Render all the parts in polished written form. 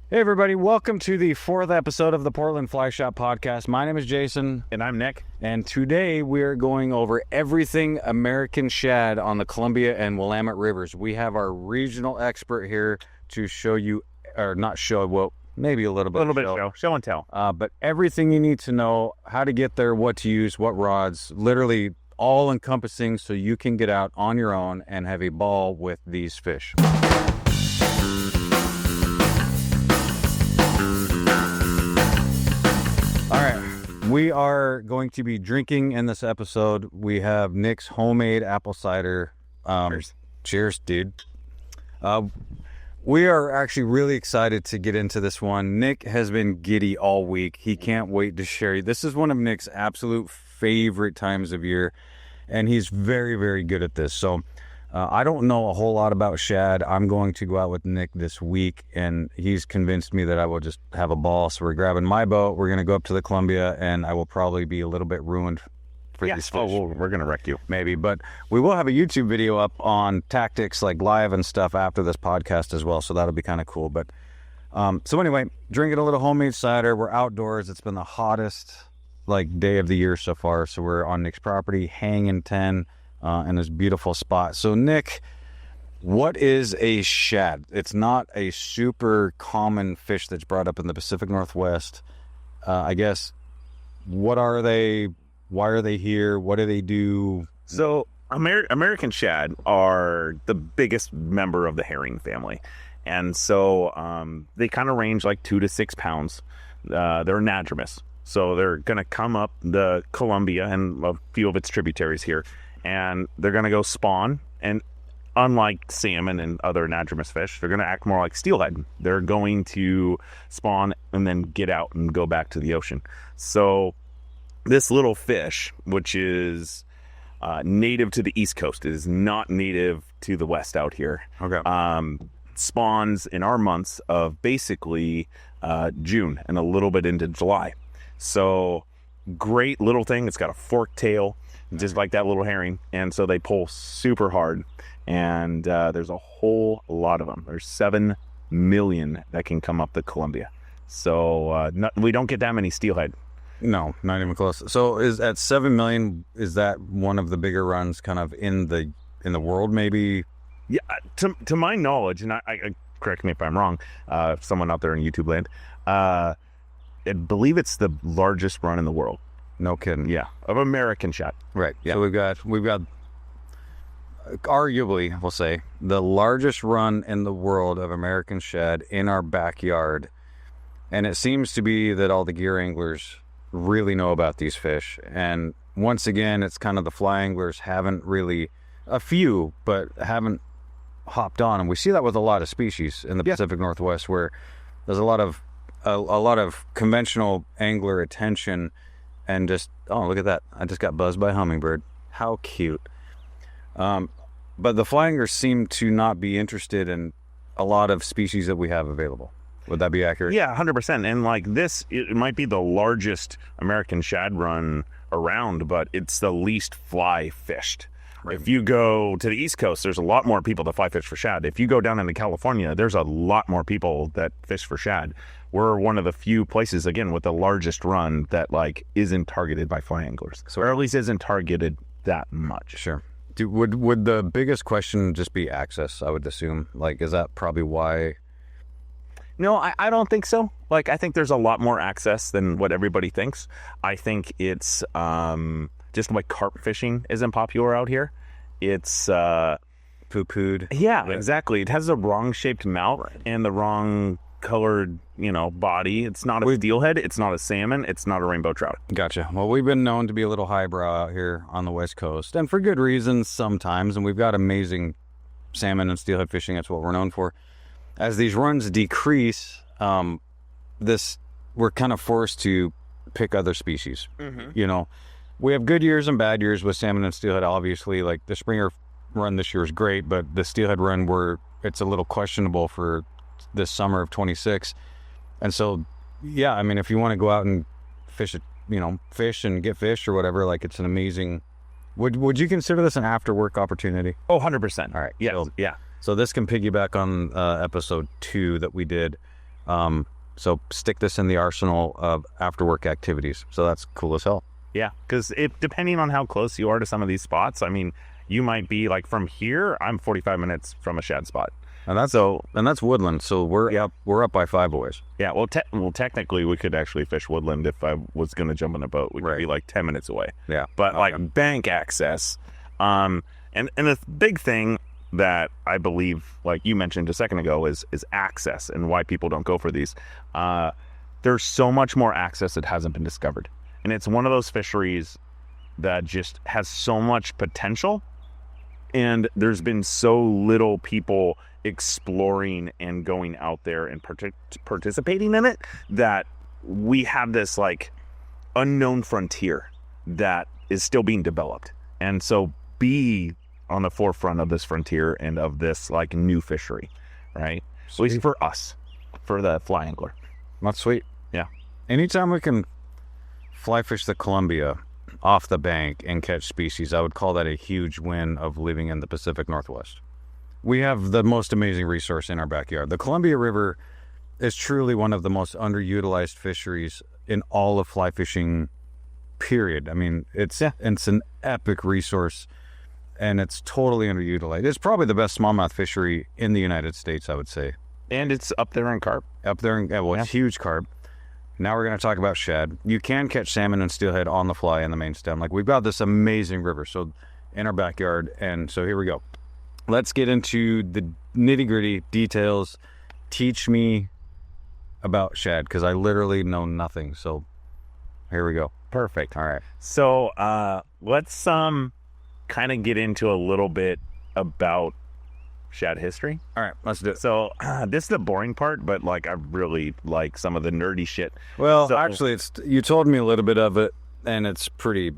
Hey everybody, welcome to the 4th episode of the Portland Fly Shop Podcast. My name is Jason. And I'm Nick. And today we're going over everything American shad on the Columbia and Willamette rivers. We have our regional expert here to show you, or not show, well, maybe a little bit. Show and tell. But everything you need to know, how to get there, what to use, what rods, literally all encompassing so you can get out on your own and have a ball with these fish. All right, we are going to be drinking in this episode. We have Nick's homemade apple cider. Cheers, dude. We are actually really excited to get into this one. Nick has been giddy all week. He can't wait to share. This is one of Nick's absolute favorite times of year, and he's very, very good at this. So I don't know a whole lot about shad. I'm going to go out with Nick this week, and he's convinced me that I will just have a ball. So we're grabbing my boat. We're going to go up to the Columbia, and I will probably be a little bit ruined for these fish. We're going to wreck you. Maybe, but we will have a YouTube video up on tactics like live and stuff after this podcast as well, so that'll be kind of cool. But so anyway, drinking a little homemade cider. We're outdoors. It's been the hottest day of the year so far, so we're on Nick's property, hanging 10 in this beautiful spot. So Nick, what is a shad? It's not a super common fish that's brought up in the Pacific Northwest. I guess, what are they? Why are they here? What do they do? So American shad are the biggest member of the herring family. And so they kind of range like 2 to 6 pounds. They're anadromous. So they're going to come up the Columbia and a few of its tributaries here. And they're going to go spawn. And unlike salmon and other anadromous fish, they're going to act more like steelhead. They're going to spawn and then get out and go back to the ocean. So this little fish, which is native to the East Coast, is not native to the West out here. Okay. Spawns in our months of basically June and a little bit into July. So great little thing. It's got a forked tail, just like that little herring. And so they pull super hard. And there's a whole lot of them. There's 7 million that can come up the Columbia. So we don't get that many steelhead. No, not even close. So is at 7 million, is that one of the bigger runs kind of in the world maybe? Yeah, to my knowledge, and I correct me if I'm wrong, someone out there in YouTube land, I believe it's the largest run in the world. No kidding. Yeah, of American shad. Right. Yeah. So we've got arguably, we'll say, the largest run in the world of American shad in our backyard. And it seems to be that all the gear anglers really know about these fish. And once again, it's kind of the fly anglers haven't really, a few, but haven't hopped on. And we see that with a lot of species in the Pacific Northwest, where there's a lot of conventional angler attention and just, oh, look at that. I just got buzzed by a hummingbird. How cute. But the fly anglers seem to not be interested in a lot of species that we have available. Would that be accurate? Yeah, 100%. And like this, it might be the largest American shad run around, but it's the least fly fished. Right. If you go to the East Coast, there's a lot more people that fly fish for shad. If you go down into California, there's a lot more people that fish for shad. We're one of the few places, again, with the largest run that isn't targeted by fly anglers. So, or at least isn't targeted that much. Sure. Would the biggest question just be access, I would assume? Is that probably why? No, I don't think so. I think there's a lot more access than what everybody thinks. I think it's just like carp fishing isn't popular out here. It's poo-pooed. Yeah, right. Exactly. It has the wrong shaped mouth and the wrong colored, body. It's not a steelhead. It's not a salmon. It's not a rainbow trout. Gotcha. Well, we've been known to be a little highbrow out here on the West Coast, and for good reasons sometimes. And we've got amazing salmon and steelhead fishing. That's what we're known for. As these runs decrease, we're kind of forced to pick other species. Mm-hmm. We have good years and bad years with salmon and steelhead. Obviously, the Springer run this year is great, but the steelhead run it's a little questionable for this summer of 26. And so, yeah, I mean, if you want to go out and fish and get fish or whatever, it's an amazing. Would you consider this an after work opportunity? Oh, 100%. All right. Yes. Yeah. So this can piggyback on episode 2 that we did So stick this in the arsenal of after-work activities. So that's cool as hell. Yeah, because depending on how close you are to some of these spots, I mean, you might be like from here, I'm 45 minutes from a shad spot. And that's woodland. So we're up by 5 boys. Yeah, well, technically we could actually fish woodland if I was going to jump on a boat. We could be like 10 minutes away. Yeah. But like bank access, and the big thing that I believe, like you mentioned a second ago, is access and why people don't go for these. There's so much more access that hasn't been discovered. And it's one of those fisheries that just has so much potential. And there's been so little people exploring and going out there and participating in it that we have this like unknown frontier that is still being developed. And so be on the forefront of this frontier and of this like new fishery, right? Sweet. At least for us, for the fly angler. That's sweet. Yeah. Anytime we can fly fish the Columbia off the bank and catch species, I would call that a huge win of living in the Pacific Northwest. We have the most amazing resource in our backyard. The Columbia River is truly one of the most underutilized fisheries in all of fly fishing, period. I mean, it's an epic resource, and it's totally underutilized. It's probably the best smallmouth fishery in the United States, I would say. And it's up there in carp. It's huge carp. Now we're going to talk about shad. You can catch salmon and steelhead on the fly in the main stem. Like, we've got this amazing river in our backyard. And so here we go. Let's get into the nitty-gritty details. Teach me about shad, because I literally know nothing. So here we go. Perfect. All right. So let's kind of get into a little bit about shad history. All right, let's do it. So this is the boring part, but like I really like some of the nerdy shit. Well, actually, you told me a little bit of it, and it's pretty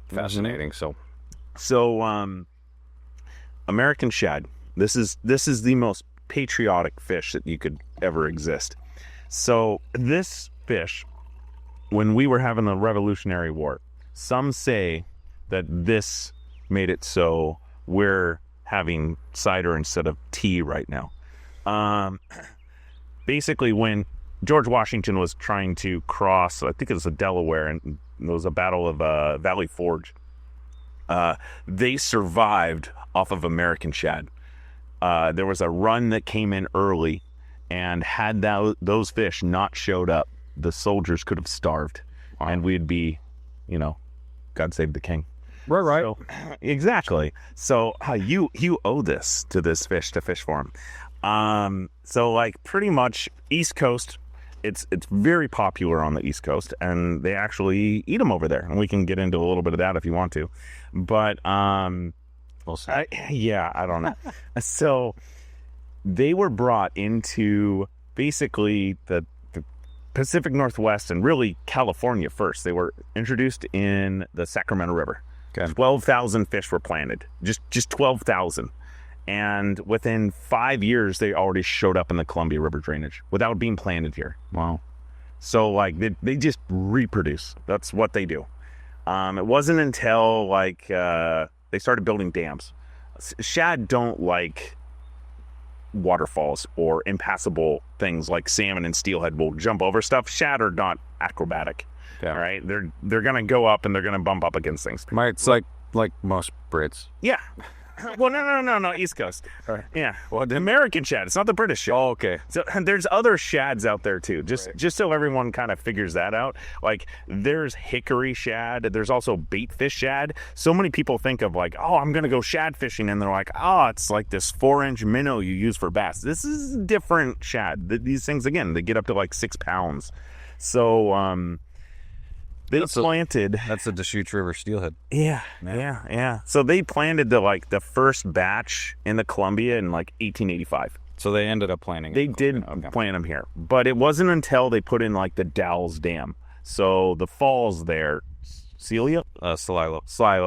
fascinating. So American shad. This is the most patriotic fish that you could ever exist. So this fish, when we were having the Revolutionary War, some say that this made it so we're having cider instead of tea right now. Basically, when George Washington was trying to cross, I think it was the Delaware, and there was a battle of Valley Forge, they survived off of American shad. There was a run that came in early, and had those fish not showed up, the soldiers could have starved. Wow. And we'd be, God save the king. Right. So, exactly. So you owe this to this fish to fish for him. So like pretty much East Coast, it's very popular on the East Coast, and they actually eat them over there. And we can get into a little bit of that if you want to. But we'll see. I don't know. So they were brought into basically the Pacific Northwest and really California first. They were introduced in the Sacramento River. Okay. 12,000 fish were planted, just 12,000. And within 5 years, they already showed up in the Columbia River drainage without being planted here. Wow. So like they just reproduce. That's what they do. It wasn't until like they started building dams. Shad don't like waterfalls or impassable things like salmon and steelhead will jump over stuff. Shad are not acrobatic. Yeah. All right, they're gonna go up and they're gonna bump up against things. It's like most Brits. Yeah. Well, no, East Coast. Right. Yeah. Well, the American shad. It's not the British shad. Oh, okay. So there's other shads out there too. Just so everyone kind of figures that out. Like there's hickory shad. There's also bait fish shad. So many people think of like, oh, I'm gonna go shad fishing, and they're like, oh, it's like this 4-inch minnow you use for bass. This is different shad. These things again, they get up to like 6 pounds. So that's a Deschutes River steelhead. Yeah. So they planted the first batch in the Columbia in like 1885. So they ended up planting. They did plant them here, but it wasn't until they put in like the Dalles Dam. So the falls there, Silo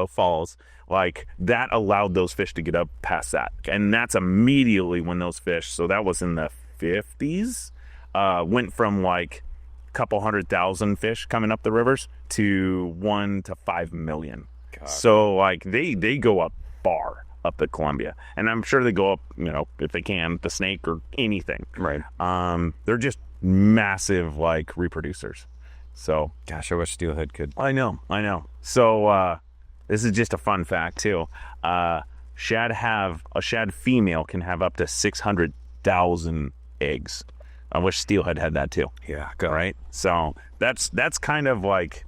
Falls, like that allowed those fish to get up past that, and that's immediately when those fish. So that was in the 50s. Went from like couple 100,000 fish coming up the rivers to 1 to 5 million. God. So like they go up far. up the Columbia, and I'm sure they go up, if they can, the snake or anything. Right. They're just massive like reproducers. So, gosh, I wish steelhead could. I know. So, this is just a fun fact too. A shad female can have up to 600,000 eggs. I wish steelhead had that too. Yeah, right. So that's kind of like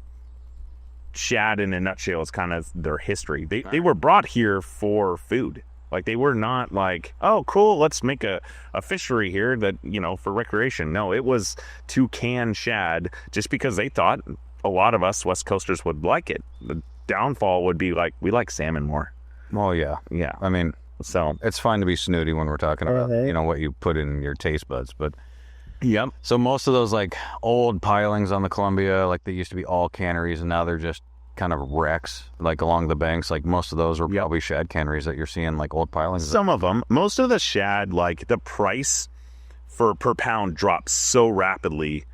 shad in a nutshell. Is kind of their history. They were brought here for food. Like, they were not like, oh, cool, let's make a fishery here that, for recreation. No, it was to can shad just because they thought a lot of us West Coasters would like it. The downfall would be like, we like salmon more. Oh, yeah. Yeah. I mean, so it's fine to be snooty when we're talking about, what you put in your taste buds. But, yep. So most of those, like, old pilings on the Columbia, like, they used to be all canneries, and now they're just kind of wrecks, like, along the banks. Like, most of those are probably shad canneries that you're seeing, like, old pilings. Some of them. Most of the shad, like, the price per pound dropped so rapidly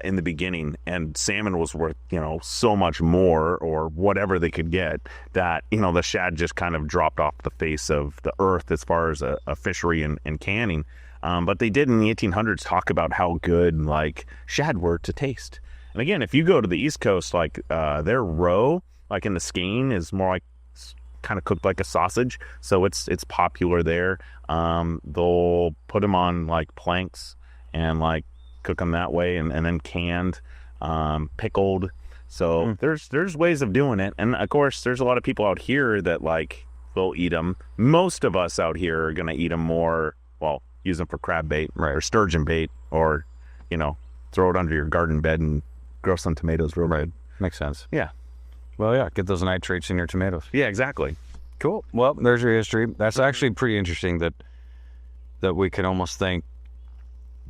in the beginning, and salmon was worth, so much more, or whatever they could get, that, the shad just kind of dropped off the face of the earth as far as a fishery and canning. But they did in the 1800s talk about how good, like, shad were to taste. And again, if you go to the East Coast, like, their roe, like in the skein, is more like kind of cooked like a sausage. So it's popular there. They'll put them on, like, planks and, like, cook them that way, and then canned, pickled. So there's ways of doing it. And, of course, there's a lot of people out here that, like, will eat them. Most of us out here are going to eat them more, well, use them for crab bait, right, or sturgeon bait, or, throw it under your garden bed and grow some tomatoes real good. Makes sense. Yeah. Well, yeah, get those nitrates in your tomatoes. Yeah, exactly. Cool. Well, there's your history. That's actually pretty interesting that we could almost thank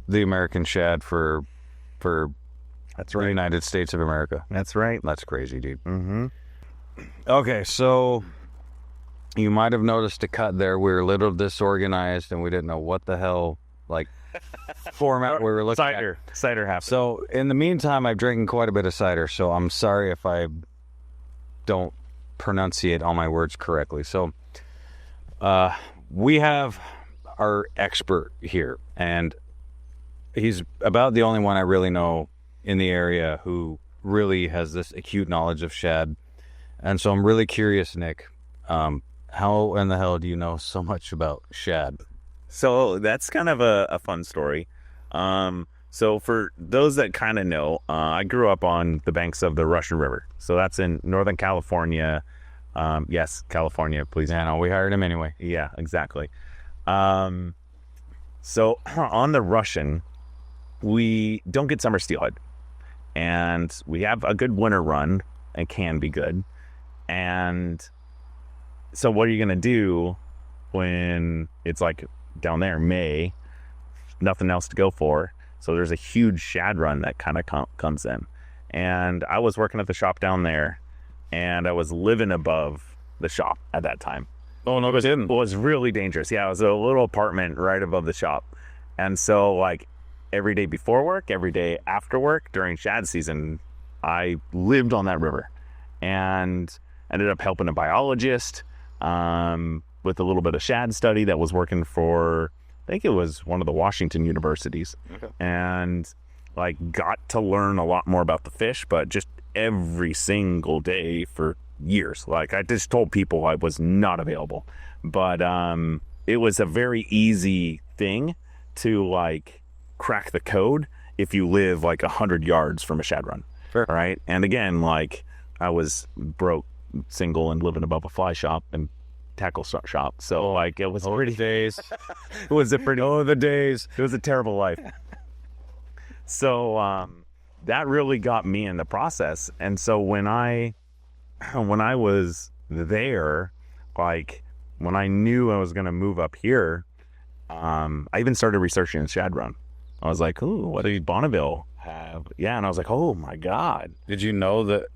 the American shad for That's the right. United States of America. That's right. That's crazy, dude. Mm-hmm. Okay, so you might have noticed a cut there. We were a little disorganized, and we didn't know what the hell, like, format we were looking at. Cider happened. So in the meantime, I've drinking quite a bit of cider, so I'm sorry if I don't pronunciate all my words correctly. So we have our expert here, and he's about the only one I really know in the area who really has this acute knowledge of shad. And so I'm really curious, Nick, how in the hell do you know so much about shad? So that's kind of a fun story. So for those that kind of know, I grew up on the banks of the Russian River. So that's in Northern California. Yes, California, please. Yeah, no, we hired him anyway. Yeah, exactly. So on the Russian, we don't get summer steelhead. And we have a good winter run. It can be good. And so what are you going to do when it's like down there, May, nothing else to go for? So there's a huge shad run that kind of comes in. And I was working at the shop down there, and I was living above the shop at that time. Oh, no, it didn't. It was really dangerous. Yeah, it was a little apartment right above the shop. And so, like, every day before work, every day after work, during shad season, I lived on that river and ended up helping a biologist with a little bit of shad study that was working for, I think it was one of the Washington universities. Okay. And, like, got to learn a lot more about the fish, but just every single day for years. Like, I just told people I was not available. But it was a very easy thing to, like, crack the code if you live like 100 yards from a shad run. Fair. Right. And again, like, I was broke, single, and living above a fly shop and tackle shop. So, like, it was pretty days. It was a pretty, the days. It was a terrible life. So that really got me in the process. And so when I was there, like, when I knew I was going to move up here, I even started researching the shad run. I was like, ooh, what did Bonneville have? Yeah, and I was like, oh my God. Did you know that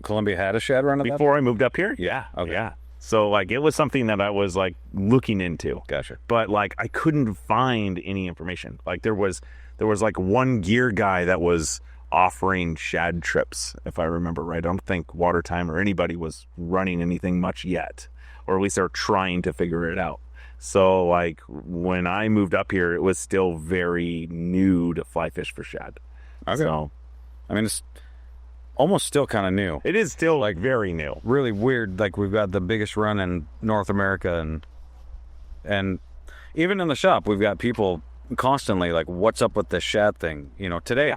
Columbia had a shad run before I moved up here? Yeah. Okay. Yeah. So, like, it was something that I was, like, looking into. Gotcha. But, like, I couldn't find any information. Like, there was like one gear guy that was offering shad trips, if I remember right. I don't think Watertime or anybody was running anything much yet, or at least they're trying to figure it out. So like when I moved up here, it was still very new to fly fish for shad. Okay. So, I mean, it's almost still kind of new. it is still like very new. Really weird. Like we've got the biggest run in North America, and even in the shop, we've got people constantly like, what's up with this shad thing? You know, today,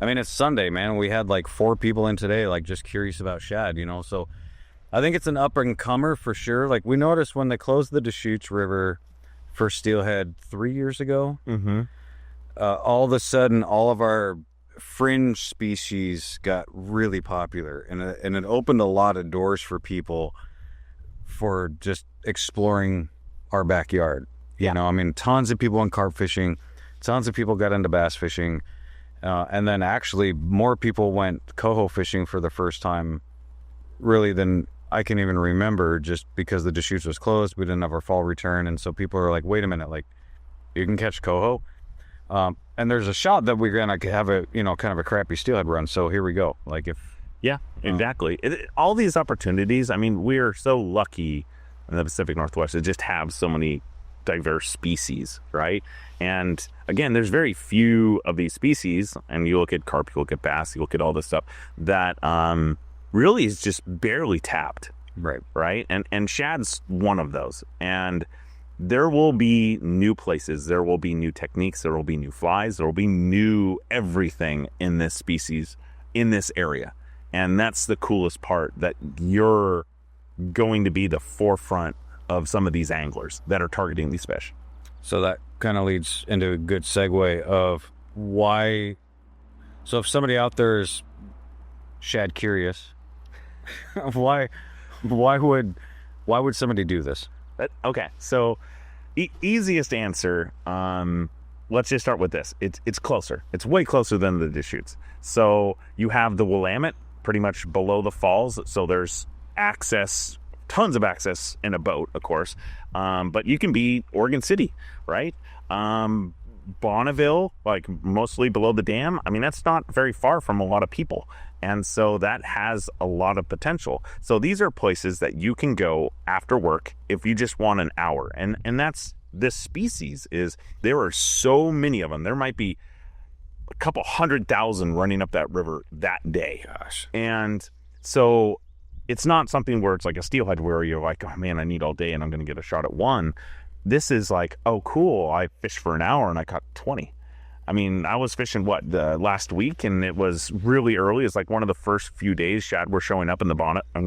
I mean, it's Sunday, man. We had like 4 people in today, like just curious about shad, you know? So I think it's an up and comer for sure. Like we noticed when they closed the Deschutes River for steelhead 3 years ago, all of a sudden, all of our fringe species got really popular, and it opened a lot of doors for people for just exploring our backyard. You know, I mean, tons of people went carp fishing, tons of people got into bass fishing, and then actually more people went coho fishing for the first time really than I can even remember, just because the Deschutes was closed. We didn't have our fall return, and so people are like, wait a minute, like you can catch coho. And there's a shot that we're gonna have a, you know, kind of a crappy steelhead run, so here we go. Like if Exactly. All these opportunities, I mean, we're so lucky in the Pacific Northwest to just have so many diverse species, right? And again, there's very few of these species, and you look at carp, you look at bass, you look at all this stuff that really is just barely tapped, right? And shad's one of those. And there will be new places, there will be new techniques, there will be new flies, there will be new everything in this species, in this area. And that's the coolest part, that you're going to be the forefront of some of these anglers that are targeting these fish. So that kind of leads into a good segue of why. So if somebody out there is shad curious, why would somebody do this? Okay, so easiest answer. Let's just start with this. It's closer. It's way closer than the Deschutes. So you have the Willamette pretty much below the falls. So there's access, tons of access in a boat, of course. But you can be Oregon City, right? Bonneville, like mostly below the dam. I mean, that's not very far from a lot of people. And so that has a lot of potential. So these are places that you can go after work if you just want an hour. And that's this species is, there are so many of them. There might be a couple 100,000 running up that river that day. Gosh. And so it's not something where it's like a steelhead where you're like, oh man, I need all day and I'm going to get a shot at one. This is like, oh cool, I fished for an hour and I caught 20. I mean, I was fishing the last week, and it was really early. It's like one of the first few days shad were showing up in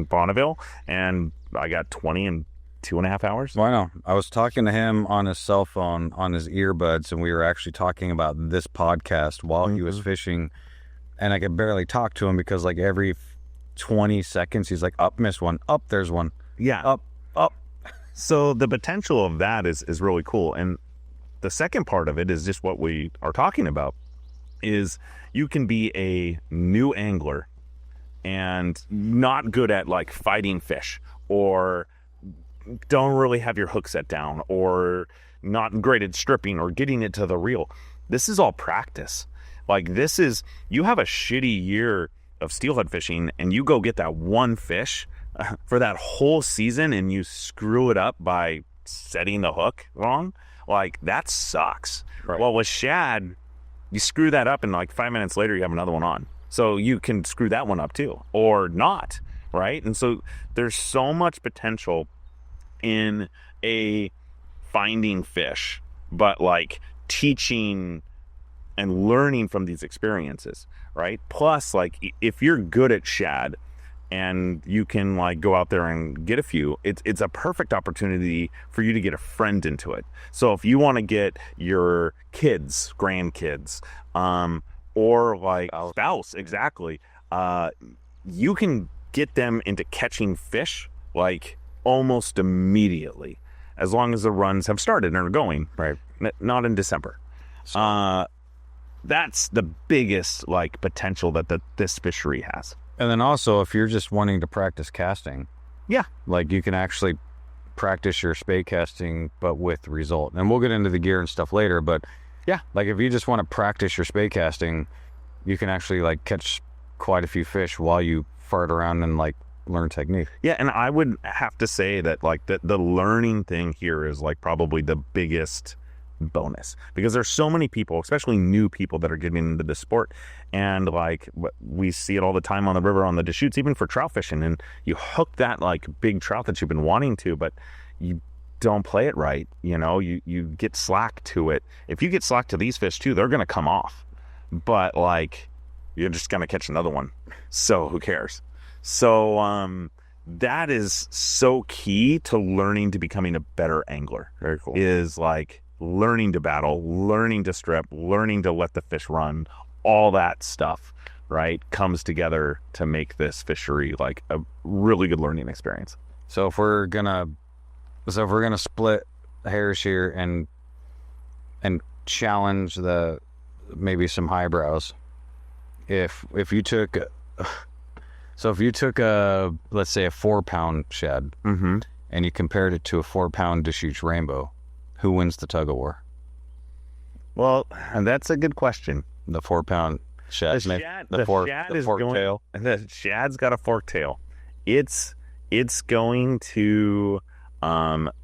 Bonneville, and I got 20 in 2.5 hours. Well, I know. I was talking to him on his cell phone, on his earbuds, and we were actually talking about this podcast while he was fishing, and I could barely talk to him because like every 20 seconds he's like, up, missed one, up, there's one, up. So the potential of that is really cool. And the second part of it is just what we are talking about, is you can be a new angler and not good at like fighting fish, or don't really have your hook set down, or not great at stripping or getting it to the reel. This is all practice. Like this is, you have a shitty year of steelhead fishing and you go get that one fish for that whole season and you screw it up by setting the hook wrong. Like that sucks. Right. Well, with shad, you screw that up and like 5 minutes later you have another one on. So you can screw that one up too, or not, right? And so there's so much potential in a finding fish, but like teaching and learning from these experiences, right? Plus, like if you're good at shad and you can like go out there and get a few, it's a perfect opportunity for you to get a friend into it. So if you want to get your kids, grandkids, or like a spouse, exactly, you can get them into catching fish like almost immediately, as long as the runs have started and are going, right? Not in December. That's the biggest like potential that this fishery has. And then also, if you're just wanting to practice casting, like you can actually practice your spey casting, but with result. And we'll get into the gear and stuff later, but like if you just want to practice your spey casting, you can actually like catch quite a few fish while you fart around and like learn technique. Yeah, and I would have to say that like the learning thing here is like probably the biggest bonus, because there's so many people, especially new people, that are getting into the sport, and like we see it all the time on the river, on the Deschutes, even for trout fishing, and you hook that like big trout that you've been wanting to, but you don't play it right, you know, you get slack to it. If you get slack to these fish too, they're going to come off, but like you're just going to catch another one, so who cares? So that is so key to learning to becoming a better angler. Very cool. Is like learning to battle, learning to strip, learning to let the fish run, all that stuff, right, comes together to make this fishery like a really good learning experience. So if we're gonna split hairs here and challenge maybe some highbrows, if you took a let's say a 4-pound shad, Mm-hmm. and you compared it to a 4-pound Deschutes rainbow, who wins the tug of war? Well, and that's a good question. The 4-pound shad. The fork tail. The shad's got a fork tail. It's going to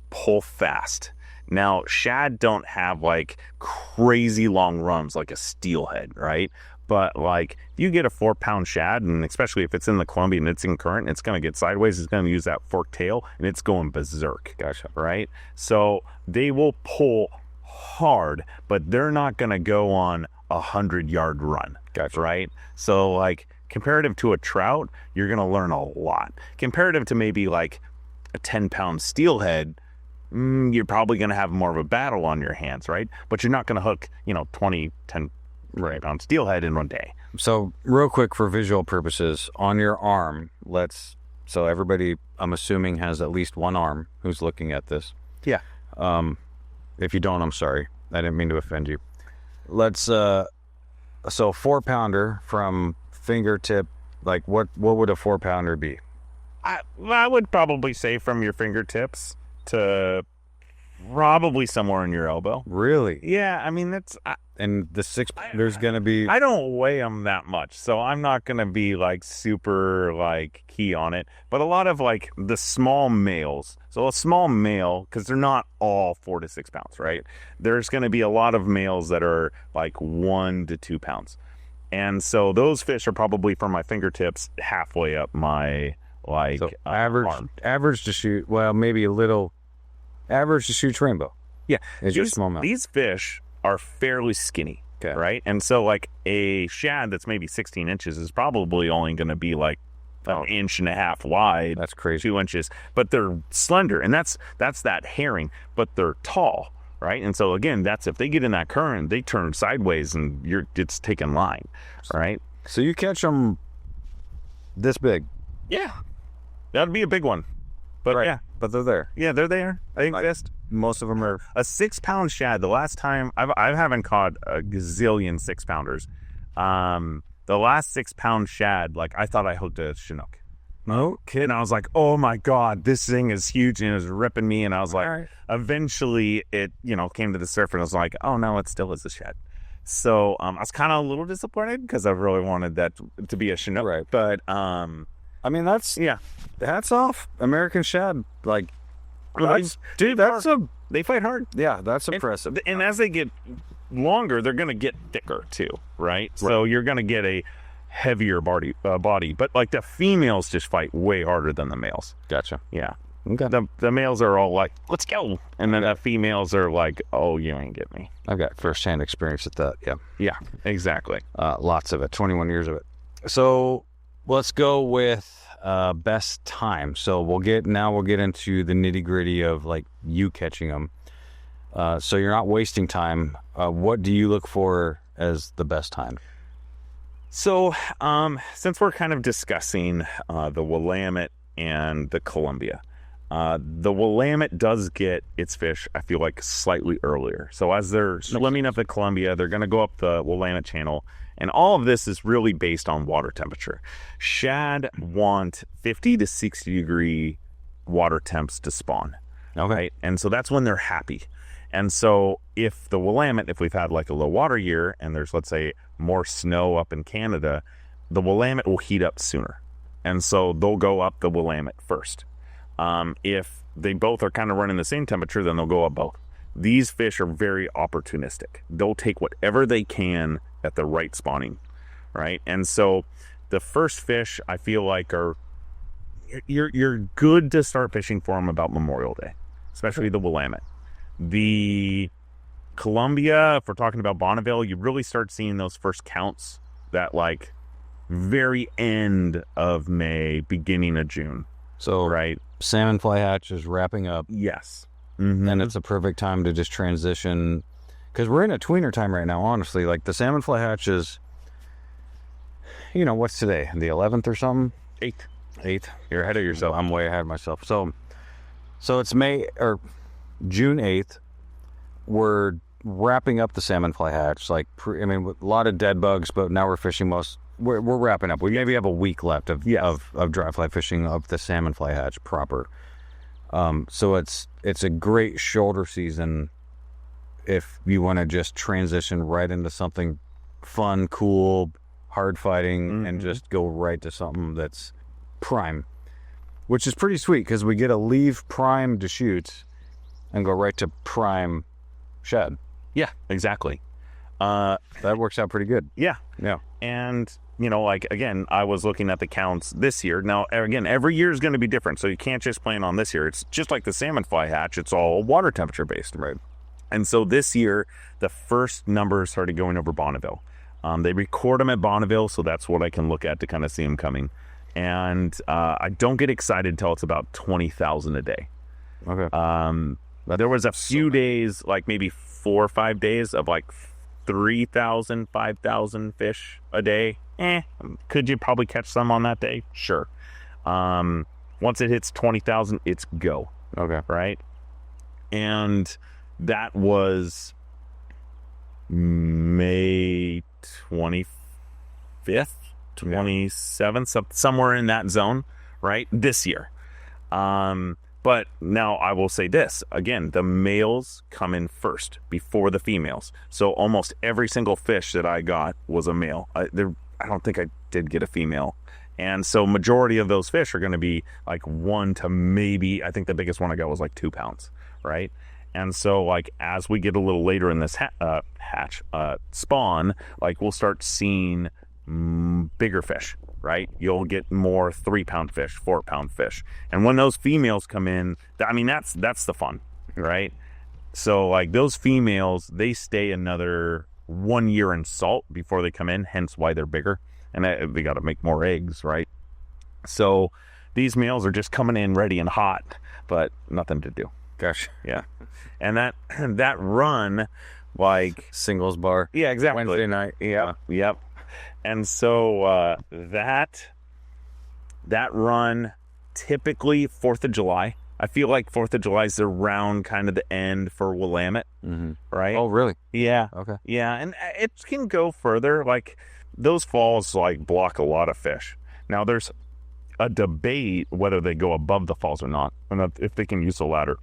pull fast. Now, shad don't have like crazy long runs like a steelhead, right? But like if you get a 4-pound shad, and especially if it's in the Columbia and it's in current, it's going to get sideways. It's going to use that fork tail, and it's going berserk. Gotcha. Right? So they will pull hard, but they're not going to go on 100-yard run. Gotcha. Right? So like comparative to a trout, you're going to learn a lot. Comparative to maybe like a 10-pound steelhead, you're probably going to have more of a battle on your hands, right? But you're not going to hook, 10-pound steelhead in one day. So real quick, for visual purposes, on your arm, so everybody, I'm assuming, has at least one arm who's looking at this. Yeah. If you don't, I'm sorry. I didn't mean to offend you. So 4-pounder from fingertip, like what would a 4-pounder be? I would probably say from your fingertips to probably somewhere in your elbow. Really? Yeah, I mean, that's... And the 6-pounder's going to be... I don't weigh them that much, so I'm not going to be like super like key on it. But a lot of like the small males, so a small male, because they're not all 4 to 6 pounds, right? There's going to be a lot of males that are like 1 to 2 pounds. And so those fish are probably from my fingertips halfway up my arm. Average to shoot, well, maybe a little average to shoot rainbow. Yeah. Is your small mouth. These fish are fairly skinny, okay, right? And so like a shad that's maybe 16 inches is probably only going to be like an inch and a half wide. That's crazy. 2 inches, but they're slender, and that's that herring, but they're tall, right? And so again, that's if they get in that current, they turn sideways and it's taking line, right? So you catch them this big. Yeah, that'd be a big one. But right. Yeah, but they're there. Yeah, they're there. I think most of them are. A 6-pound shad. The last time I haven't caught a gazillion 6-pounders. The last 6-pound shad, like I thought I hooked a Chinook. No kidding. And I was like, oh my God, this thing is huge, and it was ripping me. And I was like, Eventually it, came to the surface, and I was like, oh no, it still is a shad. So I was kind of a little disappointed because I really wanted that to be a Chinook. Right. But I mean, hats off, American shad. Like, they fight hard. Yeah, that's impressive. And as they get longer, they're going to get thicker too, right? So you're going to get a heavier body. But like the females just fight way harder than the males. Gotcha. Yeah. Okay. The males are all like, let's go. And then the females are like, oh, you ain't get me. I've got firsthand experience at that. Yeah. Yeah, exactly. Lots of it, 21 years of it. So let's go with best time. So we'll get into the nitty gritty of like you catching them. So you're not wasting time. What do you look for as the best time? So since we're kind of discussing the Willamette and the Columbia, the Willamette does get its fish, I feel like, slightly earlier. So as they're swimming up the Columbia, they're going to go up the Willamette channel. And all of this is really based on water temperature. Shad want 50 to 60 degree water temps to spawn. Okay. Right? And so that's when they're happy. And so if the Willamette, if we've had like a low water year and there's, let's say, more snow up in Canada, the Willamette will heat up sooner. And so they'll go up the Willamette first. If they both are kind of running the same temperature, then they'll go up both. These fish are very opportunistic. They'll take whatever they can at the right spawning, right? And so the first fish, I feel like, are you're good to start fishing for them about Memorial Day, especially the Willamette. The Columbia, if we're talking about Bonneville, you really start seeing those first counts that like very end of May, beginning of June. So right, salmon fly hatch is wrapping up. Yes. And it's a perfect time to just transition, because we're in a tweener time right now, honestly. Like the salmon fly hatch is, you know, what's today? The 11th or something? 8th. You're ahead of yourself. I'm way ahead of myself. So it's May or June 8th. We're wrapping up the salmon fly hatch. Like, with a lot of dead bugs, but now we're fishing we're wrapping up. We maybe have a week left of dry fly fishing of the salmon fly hatch proper. So it's a great shoulder season if you want to just transition right into something fun, cool, hard fighting, and just go right to something that's prime, which is pretty sweet because we get to leave prime Deschutes and go right to prime shad. Yeah, exactly. That works out pretty good. Yeah. Yeah. And, you know, like, again, I was looking at the counts this year. Now, again, every year is going to be different, so you can't just plan on this year. It's just like the salmon fly hatch. It's all water temperature based. Right. And so this year, the first numbers started going over Bonneville. They record them at Bonneville, so that's what I can look at to kind of see them coming. And I don't get excited until it's about 20,000 a day. Okay. There was a few days, like maybe 4 or 5 days of like 3,000, 5,000 fish a day. Could you probably catch some on that day? Sure. Once it hits 20,000, it's go. Okay. Right? And that was May 25th, 27th, somewhere in that zone, right? This year. But now I will say this, again, the males come in first before the females. So almost every single fish that I got was a male. I don't think I did get a female. And so majority of those fish are going to be like 1 to maybe, I think the biggest one I got was like 2 pounds, right? And so like as we get a little later in this spawn, like we'll start seeing bigger fish. Right? You'll get more 3-pound fish, 4-pound fish. And when those females come in, that's the fun, right? So like those females, they stay another 1 year in salt before they come in, hence why they're bigger. And they got to make more eggs, right? So these males are just coming in ready and hot, but nothing to do. Gosh. Yeah. And that run, like singles bar. Yeah, exactly. Wednesday night. Yeah. Yep. And so that run, typically 4th of July. I feel like 4th of July is around kind of the end for Willamette, right? Oh, really? Yeah. Okay. Yeah, and it can go further. Like those falls like block a lot of fish. Now there's a debate whether they go above the falls or not, and if they can use the ladder.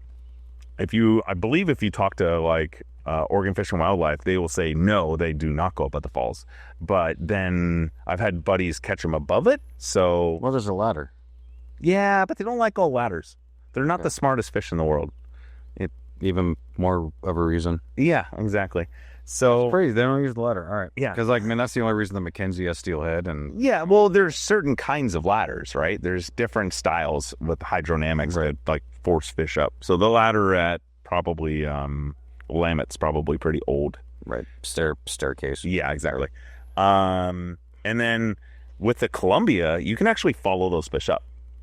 I believe if you talk to like Oregon Fish and Wildlife, they will say no, they do not go up at the falls. But then I've had buddies catch them above it. So well, there's a ladder. Yeah, but they don't like all ladders. They're not the smartest fish in the world. Even more of a reason. Yeah, exactly. So it's crazy. They don't use the ladder. All right. Yeah. Because that's the only reason the Mackenzie has steelhead. And yeah, well, there's certain kinds of ladders, right? There's different styles with hydrodynamics that like force fish up. So the ladder at probably Willamette's probably pretty old. Right. Staircase. Yeah, exactly. And then with the Columbia, you can actually follow those fish up.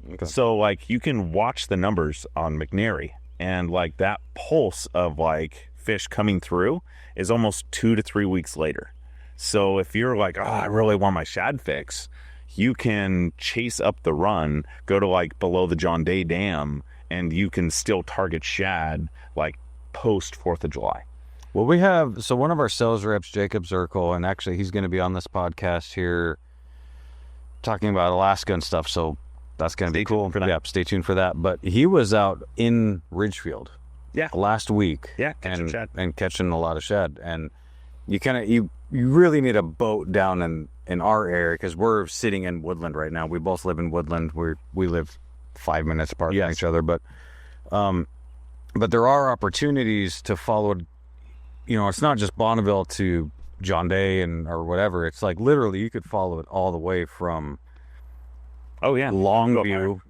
Okay. So like you can watch the numbers on McNary, and like that pulse of like fish coming through is almost 2 to 3 weeks later. So if you're like, oh, I really want my shad fix, you can chase up the run, go to like below the John Day Dam, and you can still target shad like post 4th of July. Well, we have, so one of our sales reps, Jacob Zirkle, and actually he's going to be on this podcast here talking about Alaska and stuff. So that's going to be cool. Yeah, stay tuned for that. But he was out in Ridgefield last week. Yeah, catching shad. And catching a lot of shad. And you you really need a boat down in our area because we're sitting in Woodland right now. We both live in Woodland. We live 5 minutes apart from each other, but there are opportunities to follow. It's not just Bonneville to John Day or whatever. It's like literally you could follow it all the way from Longview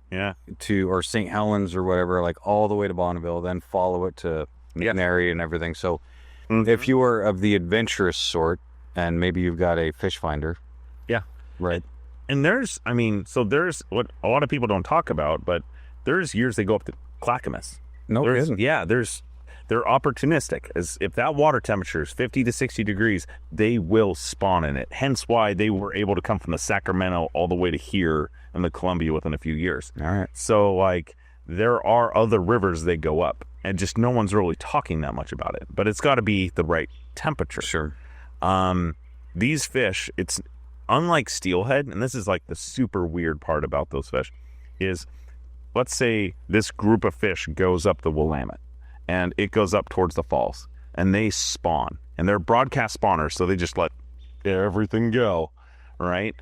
to or St. Helens or whatever, like all the way to Bonneville, then follow it to McNary and everything. So if you are of the adventurous sort and maybe you've got a fish finder. Yeah. Right. And there's what a lot of people don't talk about, but there's years they go up to Clackamas. No kidding. Yeah, they're opportunistic. As if that water temperature is 50 to 60 degrees, they will spawn in it. Hence why they were able to come from the Sacramento all the way to here in the Columbia within a few years. All right. So like there are other rivers they go up, and just no one's really talking that much about it. But it's got to be the right temperature. Sure. These fish, it's unlike steelhead, and this is like the super weird part about those fish, is let's say this group of fish goes up the Willamette, and it goes up towards the falls, and they spawn, and they're broadcast spawners, so they just let everything go, right?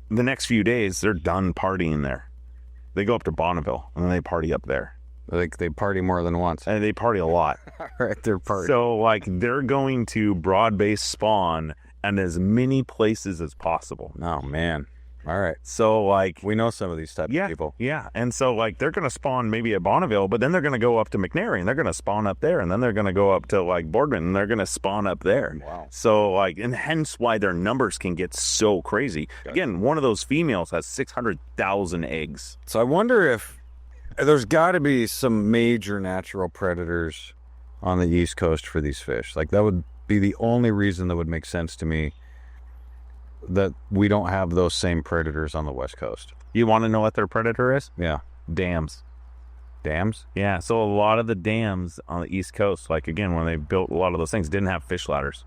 The next few days, they're done partying there. They go up to Bonneville, and then they party up there. Like they party more than once. And they party a lot. Right, they're partying. So, like, they're going to broad-based spawn in as many places as possible. Oh, man. All right. So, like... we know some of these types of people. Yeah. And so, like, they're going to spawn maybe at Bonneville, but then they're going to go up to McNary, and they're going to spawn up there, and then they're going to go up to, like, Boardman, and they're going to spawn up there. Wow. So, like, and hence why their numbers can get so crazy. Gotcha. Again, one of those females has 600,000 eggs. So I wonder if there's got to be some major natural predators on the East Coast for these fish. Like, that would be the only reason that would make sense to me that we don't have those same predators on the West Coast. You want to know what their predator is? Yeah. Dams. Dams? Yeah, so a lot of the dams on the East Coast, like, again, when they built a lot of those things, didn't have fish ladders.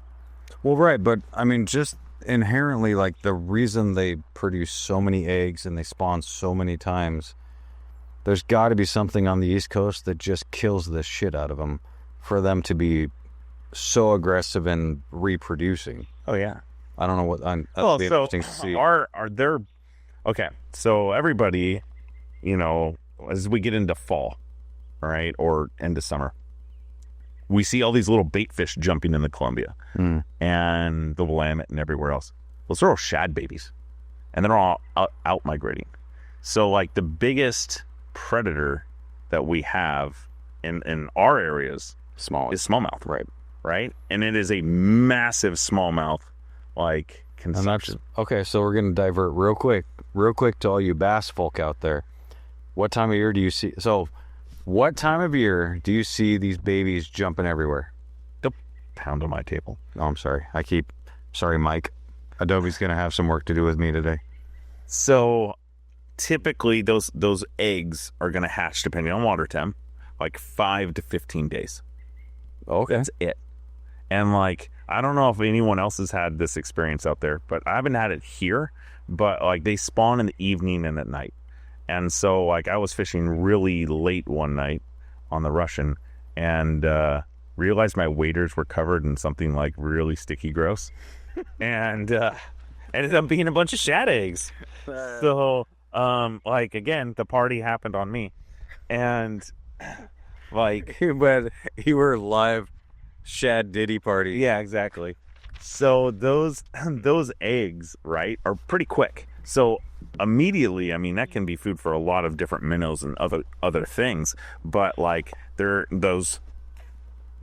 Well, right, but, I mean, just inherently, like, the reason they produce so many eggs and they spawn so many times, there's got to be something on the East Coast that just kills the shit out of them for them to be so aggressive in reproducing. Oh, yeah. I don't know what. That'll be interesting to see. Are there? Okay, so everybody, as we get into fall, right, or into summer, we see all these little bait fish jumping in the Columbia and the Willamette and everywhere else. Those are all shad babies, and they're all out migrating. So, like, the biggest predator that we have in our areas is smallmouth, right, and it is a massive smallmouth. Like, consumption. Okay, so we're going to divert real quick to all you bass folk out there. What time of year do you see these babies jumping everywhere? Don't pound on my table. Oh, I'm sorry. Sorry, Mike. Adobe's going to have some work to do with me today. So, typically, those eggs are going to hatch, depending on water temp, like 5 to 15 days. Okay. That's it. And, like, I don't know if anyone else has had this experience out there, but I haven't had it here. But, like, they spawn in the evening and at night. And so, like, I was fishing really late one night on the Russian and realized my waders were covered in something, like, really sticky gross. And ended up being a bunch of shad eggs. So, like, again, the party happened on me. And, like... but you were live... Shad Diddy party. Yeah, exactly. So those eggs, right, are pretty quick. So immediately, I mean, that can be food for a lot of different minnows and other things. But, like, they're those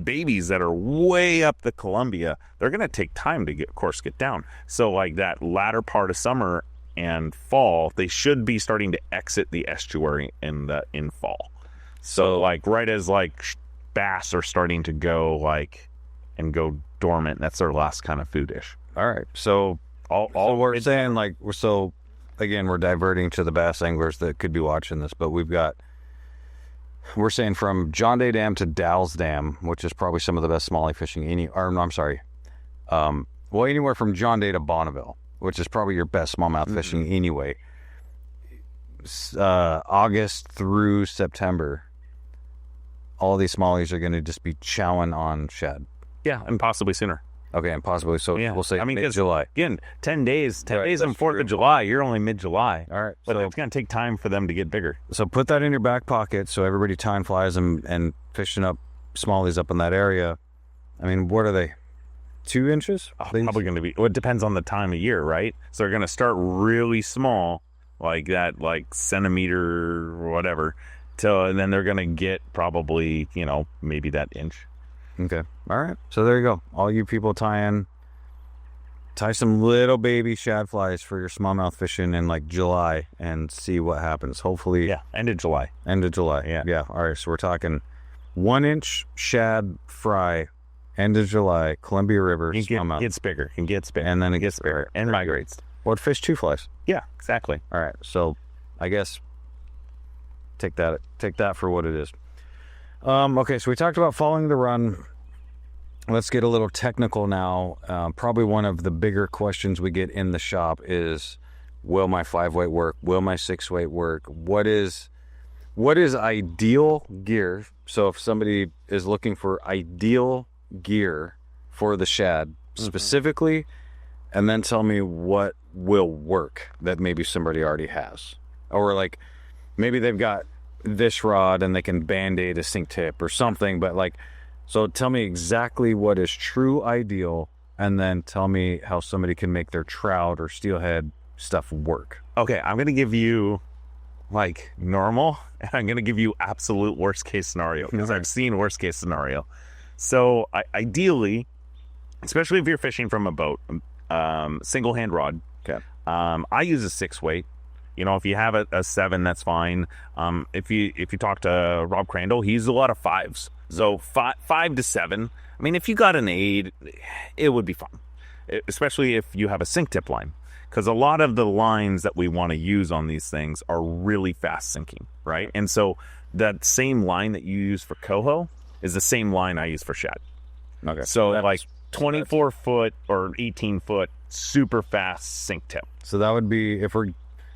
babies that are way up the Columbia, they're going to take time to get down. So, like, that latter part of summer and fall, they should be starting to exit the estuary in fall. So, like, right as, like, bass are starting to go, like, and go dormant, that's their last kind of food-ish. All right. So all we're saying, like, so again, we're diverting to the bass anglers that could be watching this, but we're saying from John Day Dam to Dalles Dam, which is probably some of the best smallie fishing anywhere from John Day to Bonneville, which is probably your best smallmouth fishing anyway. August through September, all these smallies are going to just be chowing on shad. Yeah, and possibly sooner. Okay, and possibly, so we'll say mid-July. Again, 10 days Right, on 4th of July, you're only mid-July. All right. But So, it's going to take time for them to get bigger. so put that in your back pocket so everybody time flies and fishing up smallies up in that area. I mean, what are they? 2 inches? Probably going to be, well, it depends on the time of year, right? So they're going to start really small, like that, like centimeter or whatever, and then they're going to get probably, maybe that inch. Okay. All right. So there you go. All you people tie some little baby shad flies for your smallmouth fishing in like July and see what happens. Hopefully. Yeah. End of July. Yeah. Yeah. All right. So we're talking 1 inch shad fry, end of July, Columbia River, smallmouth. It gets bigger. It gets bigger. And then it gets bigger. And migrates. What fish 2 flies? Yeah, exactly. All right. So I guess take that for what it is. Okay. So we talked about following the run. Let's get a little technical now. Probably one of the bigger questions we get in the shop is, will my 5-weight work? Will my 6-weight work? What is ideal gear? So if somebody is looking for ideal gear for the shad specifically, and then tell me what will work that maybe somebody already has. Or like maybe they've got this rod and they can band-aid a sink tip or something, but like, so tell me exactly what is true ideal, and then tell me how somebody can make their trout or steelhead stuff work. Okay, I'm going to give you like normal, and I'm going to give you absolute worst case scenario, because I've seen worst case scenario. So ideally, especially if you're fishing from a boat, single hand rod. Okay. I use a 6-weight. If you have a 7, that's fine. If you talk to Rob Crandall, he uses a lot of 5s. So 5 to 7. I mean, if you got an 8, it would be fun, especially if you have a sink tip line, because a lot of the lines that we want to use on these things are really fast sinking, right? And so that same line that you use for coho is the same line I use for shad. Okay. So like 24 foot or 18 foot, super fast sink tip. So that would be, if we're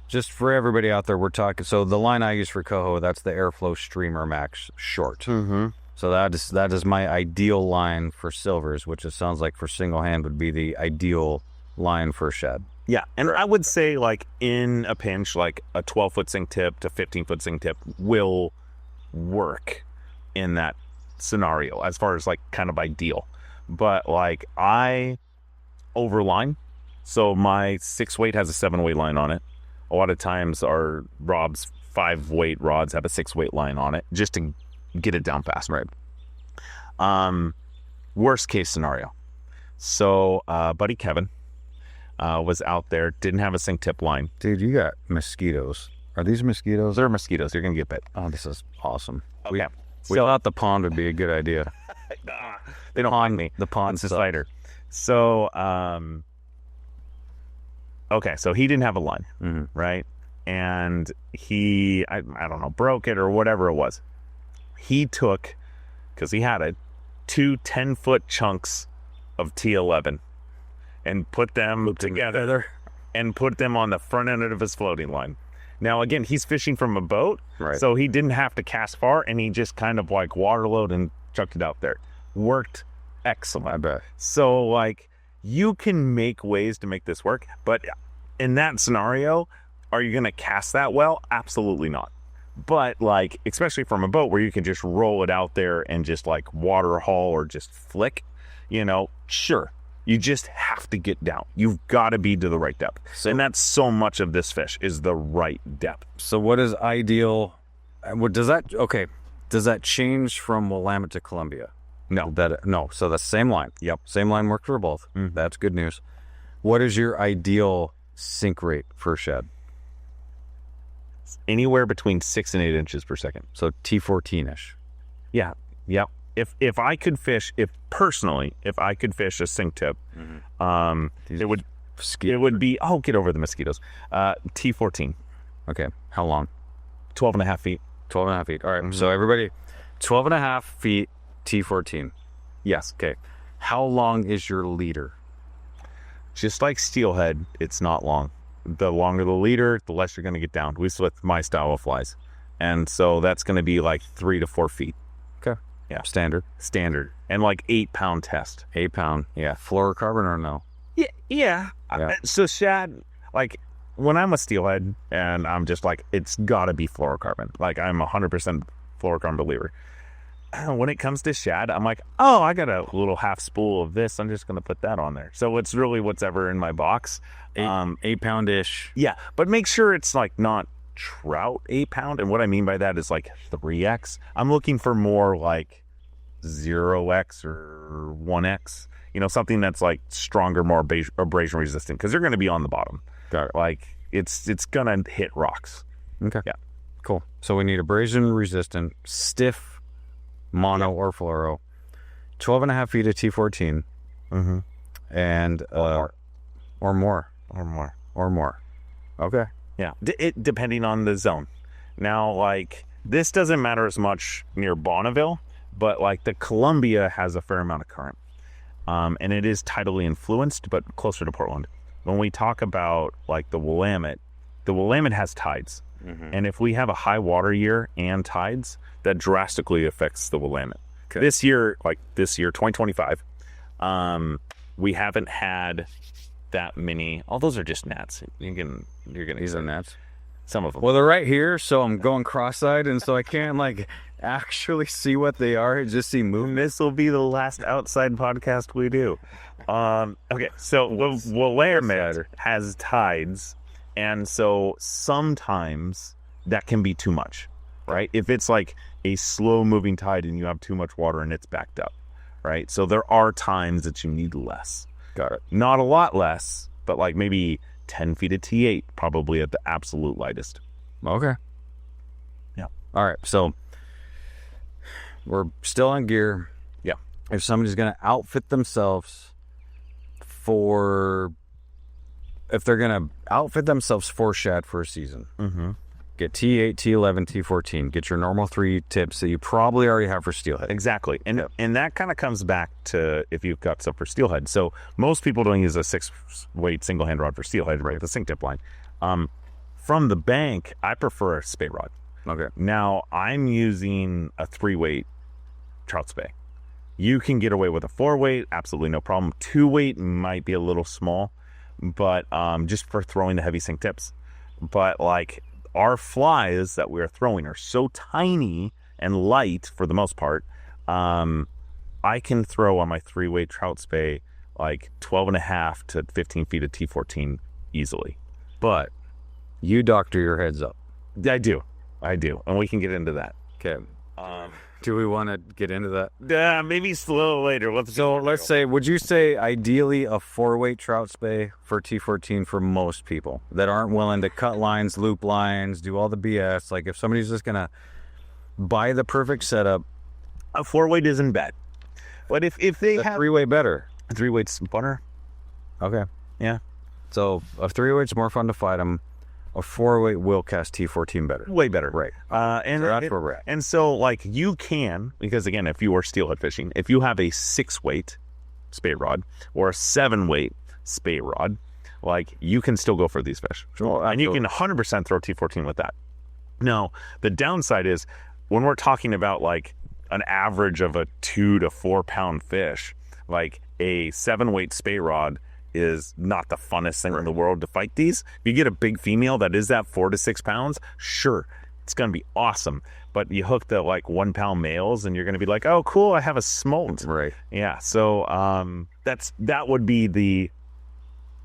just for everybody out there, we're talking. So the line I use for coho, that's the Airflow Streamer Max short. Mm-hmm. So that is my ideal line for silvers, which it sounds like for single hand would be the ideal line for shad. Yeah, and I would say like in a pinch, like a 12-foot sink tip to 15-foot sink tip will work in that scenario as far as like kind of ideal. But like I overline, so my 6-weight has a 7-weight line on it. A lot of times our Rob's 5-weight rods have a 6-weight line on it just to get it down fast. Right. Worst case scenario. So buddy Kevin was out there, didn't have a sink tip line. Dude, you got mosquitoes. Are these mosquitoes? They're mosquitoes. You're going to get bit. Oh, this is awesome. Okay. We thought the pond would be a good idea. They don't find me. The pond's a spider. So, okay, so he didn't have a line, right? And he, I don't know, broke it or whatever it was. He took, because he had it, 2 10-foot chunks of T11 and put them together and put them on the front end of his floating line. Now, again, he's fishing from a boat, right? So he didn't have to cast far, and he just kind of like waterload and chucked it out there. Worked excellent. I bet. So, like, you can make ways to make this work, but in that scenario, are you going to cast that well? Absolutely not. But, like, especially from a boat where you can just roll it out there and just, like, water haul or just flick, sure. You just have to get down. You've got to be to the right depth. So, and that's so much of this fish is the right depth. So what is ideal? Does that change from Willamette to Columbia? No. No. So the same line. Yep. Same line worked for both. That's good news. What is your ideal sink rate for shad? Anywhere between 6 and 8 inches per second. So T14-ish. Yeah. Yep. If I could fish, if I could fish a sink tip, it would be, oh, get over the mosquitoes. T14. Okay. How long? 12 and a half feet. 12 and a half feet. All right. So everybody, 12 and a half feet, T14. Yes. Okay. How long is your leader? Just like steelhead, it's not long. The longer the leader, the less you're going to get down. At least with my style of flies. And so that's going to be like 3 to 4 feet. Okay. Yeah. Standard. and like 8-pound test. 8-pound. Yeah. Fluorocarbon or no? Yeah. So Shad, like when I'm a steelhead and I'm just like, it's got to be fluorocarbon. Like I'm 100% fluorocarbon believer. When it comes to shad, I'm like, oh, I got a little half spool of this. I'm just going to put that on there. So it's really what's ever in my box. 8-pound-ish. Yeah. But make sure it's like not trout 8-pound. And what I mean by that is like 3X. I'm looking for more like 0X or 1X. You know, something that's like stronger, more abrasion resistant, because they're going to be on the bottom. Got it. Like it's going to hit rocks. Okay. Yeah. Cool. So we need abrasion resistant, stiff, mono or fluoro, 12.5 feet of T14, and or more. Okay. Yeah. Depending on the zone. Now, like this doesn't matter as much near Bonneville, but like the Columbia has a fair amount of current. And it is tidally influenced, but closer to Portland. When we talk about like the Willamette has tides. And if we have a high water year and tides, that drastically affects the Willamette. Okay. This year, 2025, we haven't had that many. All those are just gnats. These are gnats. Some of them. Well, they're right here, so I'm going cross-eyed, and so I can't like actually see what they are. I just see movement. This will be the last outside podcast we do. Okay, so Willamette has tides, and so sometimes that can be too much, right? If it's like a slow-moving tide and you have too much water and it's backed up, right? So there are times that you need less. Got it. Not a lot less, but like maybe 10 feet of T8, probably at the absolute lightest. Okay. Yeah. All right. So we're still on gear. Yeah. If somebody's going to outfit themselves for shad for a season, get T8, T11, T14. Get your normal 3 tips that you probably already have for steelhead. Exactly. And that kind of comes back to if you've got stuff for steelhead. So most people don't use a 6-weight single hand rod for steelhead, right? The sink tip line. From the bank, I prefer a spey rod. Okay. Now I'm using a 3-weight trout spey. You can get away with a 4-weight, absolutely no problem. 2-weight might be a little small, but just for throwing the heavy sink tips. But like our flies that we're throwing are so tiny and light for the most part. I can throw on my 3-weight trout spey like 12.5 to 15 feet of T14 easily. But you doctor your heads up. I do. And we can get into that. Okay. Do we want to get into that? Maybe a little later. Let's say, would you say ideally a 4-weight trout spey for T14 for most people that aren't willing to cut lines, loop lines, do all the BS? Like if somebody's just going to buy the perfect setup. A 4-weight isn't bad. But if they have 3-weight better. A 3-weight's better. Okay. Yeah. So a 3-weight's more fun to fight them. A 4-weight will cast T14 better. Way better. Right. And so that's where we're at. And so, like, you can, because again, if you are steelhead fishing, if you have a 6-weight spey rod or a 7-weight spey rod, like, you can still go for these fish. Sure, and you can 100% throw T14 with that. Now, the downside is when we're talking about, like, an average of a 2 to 4 pound fish, like, a 7-weight spey rod is not the funnest thing in the world to fight these. If you get a big female that is that 4 to 6 pounds, sure, it's going to be awesome. But you hook the like 1 pound males and you're going to be like, oh, cool, I have a smolt. Right. Yeah. So that would be the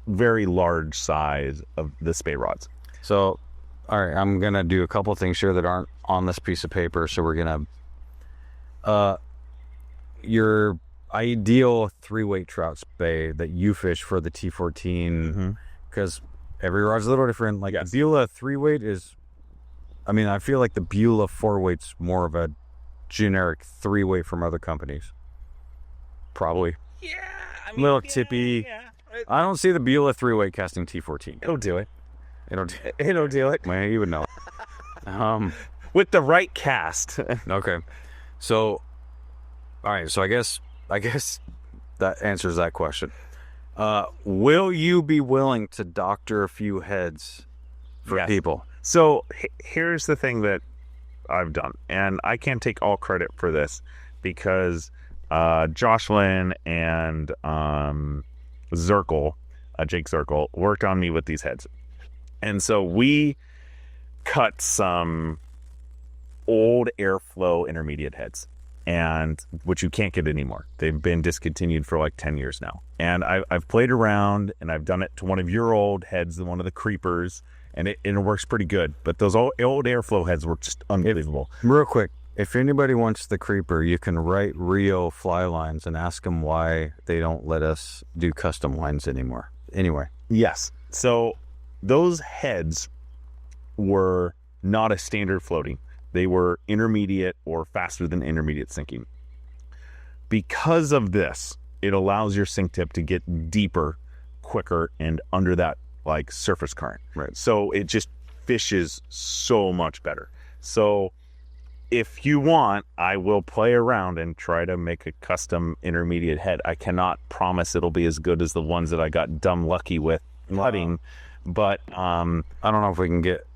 very large size of the spey rods. So, all right, I'm going to do a couple things here that aren't on this piece of paper. So we're going to, your ideal 3-weight trout spey that you fish for the T14, because every rod's a little different. Like the Beulah 3-weight is, I mean, I feel like the Beulah 4-weight's more of a generic 3-weight from other companies. Probably. Yeah. I mean, little tippy. Yeah. I don't see the Beulah 3-weight casting T14. It'll do it. It'll do it. Well, you would know. With the right cast. Okay. So, all right. So I guess that answers that question. Will you be willing to doctor a few heads for people? So here's the thing that I've done, and I can't take all credit for this because Jocelyn and Zirkle, Jake Zirkle, worked on me with these heads. And so we cut some old airflow intermediate heads, and which you can't get anymore. They've been discontinued for like 10 years now. And I've played around, and I've done it to one of your old heads, one of the creepers, and it works pretty good. But those old airflow heads were just unbelievable. Real quick, if anybody wants the creeper, you can write Rio fly lines and ask them why they don't let us do custom lines anymore. Anyway. Yes. So those heads were not a standard floating. They were intermediate or faster than intermediate sinking. Because of this, it allows your sink tip to get deeper, quicker, and under that like surface current. Right. So it just fishes so much better. So if you want, I will play around and try to make a custom intermediate head. I cannot promise it'll be as good as the ones that I got dumb lucky with putting, but I don't know if we can get,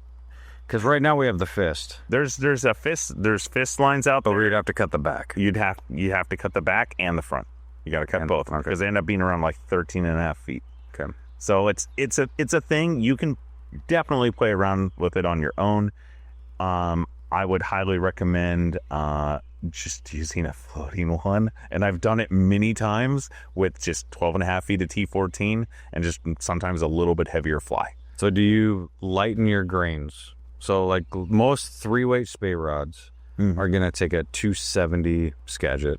because right now we have the fist. There's fist lines out but there. we'd have to cut the back. You have to cut the back and the front. You got to cut both because they end up being around like 13 and a half feet. Okay. So it's a thing. You can definitely play around with it on your own. I would highly recommend just using a floating one. And I've done it many times with just 12 and a half feet of T14 and just sometimes a little bit heavier fly. So do you lighten your grains? So like most 3-weight spey rods are going to take a 270 Skagit.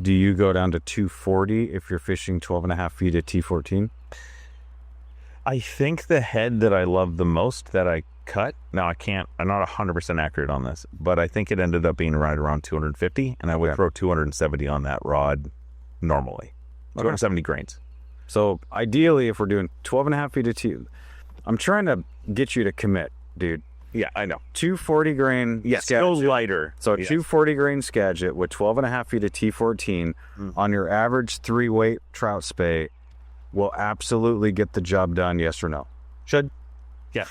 Do you go down to 240 if you're fishing 12 and a half feet of T14? I think the head that I love the most that I cut, now I'm not 100% accurate on this, but I think it ended up being right around 250, and I would throw 270 on that rod normally. 270 grains. So ideally, if we're doing 12 and a half feet of T, I'm trying to get you to commit, dude. Yeah, I know. 240 grain Yes, Skagit. go lighter. So 240 grain Skagit with 12 and a half feet of T14 on your average 3-weight trout spey will absolutely get the job done, yes or no? Should. Yeah.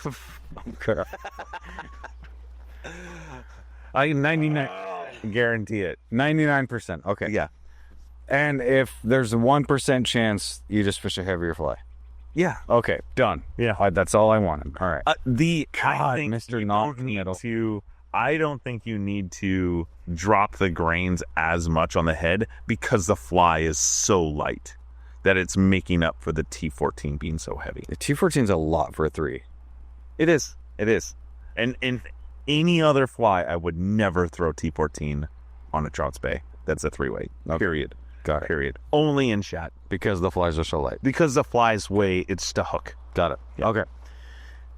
Okay. I 99 guarantee it. 99%. Okay. Yeah. And if there's a 1% chance you just fish a heavier fly. Yeah. Okay, done. Yeah. That's all I wanted. All right. I think Mr. you Knock don't need Middle. I don't think you need to drop the grains as much on the head because the fly is so light that it's making up for the T14 being so heavy. The T14 is a lot for a 3. It is. And in any other fly, I would never throw T14 on a trout spey. That's a 3-weight. Okay. Period. Got it. Period. Only in shad. Because the flies are so light. Because the fly's weight, it's just a hook. Got it. Yeah. Okay.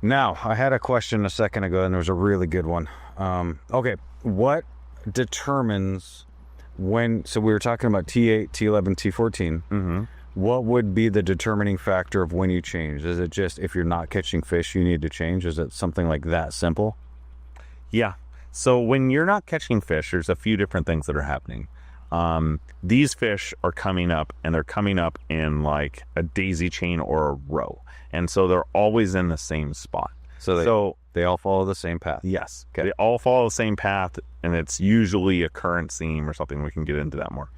Now, I had a question a second ago, and there was a really good one. Okay, what determines when... So we were talking about T8, T11, T14. Mm-hmm. What would be the determining factor of when you change? Is it just if you're not catching fish, you need to change? Is it something like that simple? Yeah. So when you're not catching fish, there's a few different things that are happening. These fish are coming up, and they're coming up in like a daisy chain or a row. And so they're always in the same spot. So they all follow the same path? Yes. Okay. They all follow the same path, and it's usually a current seam or something. We can get into that more.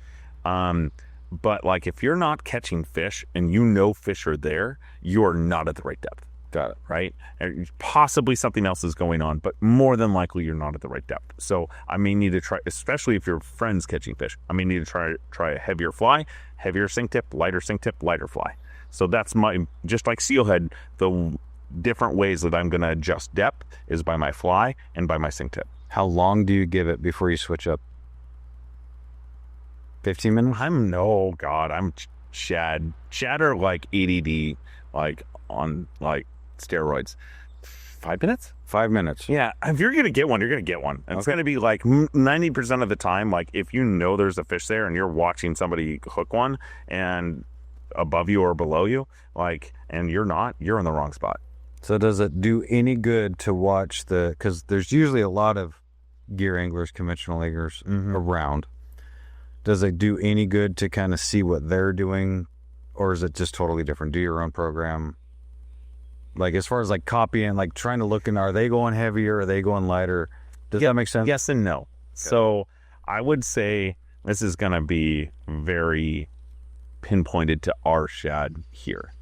But like if you're not catching fish and you know fish are there, you're not at the right depth. Got it. Right? And possibly something else is going on, but more than likely you're not at the right depth. So I may need to try, especially if your friend's catching fish, I may need to try a heavier fly, heavier sink tip, lighter fly. So that's just like steelhead, the different ways that I'm going to adjust depth is by my fly and by my sink tip. How long do you give it before you switch up? 15 minutes? I'm shad. Shad are like ADD, like on like steroids. 5 minutes? 5 minutes. Yeah. If you're going to get one, you're going to get one. And It's going to be like 90% of the time, like if you know there's a fish there and you're watching somebody hook one and above you or below you, like, and you're not, you're in the wrong spot. So does it do any good to watch because there's usually a lot of gear anglers, conventional anglers around. Does it do any good to kind of see what they're doing, or is it just totally different? Do your own program. Like as far as like copying, like trying to look in, are they going heavier? Are they going lighter? Does that make sense? Yes and no. Okay. So I would say this is going to be very pinpointed to our shad here.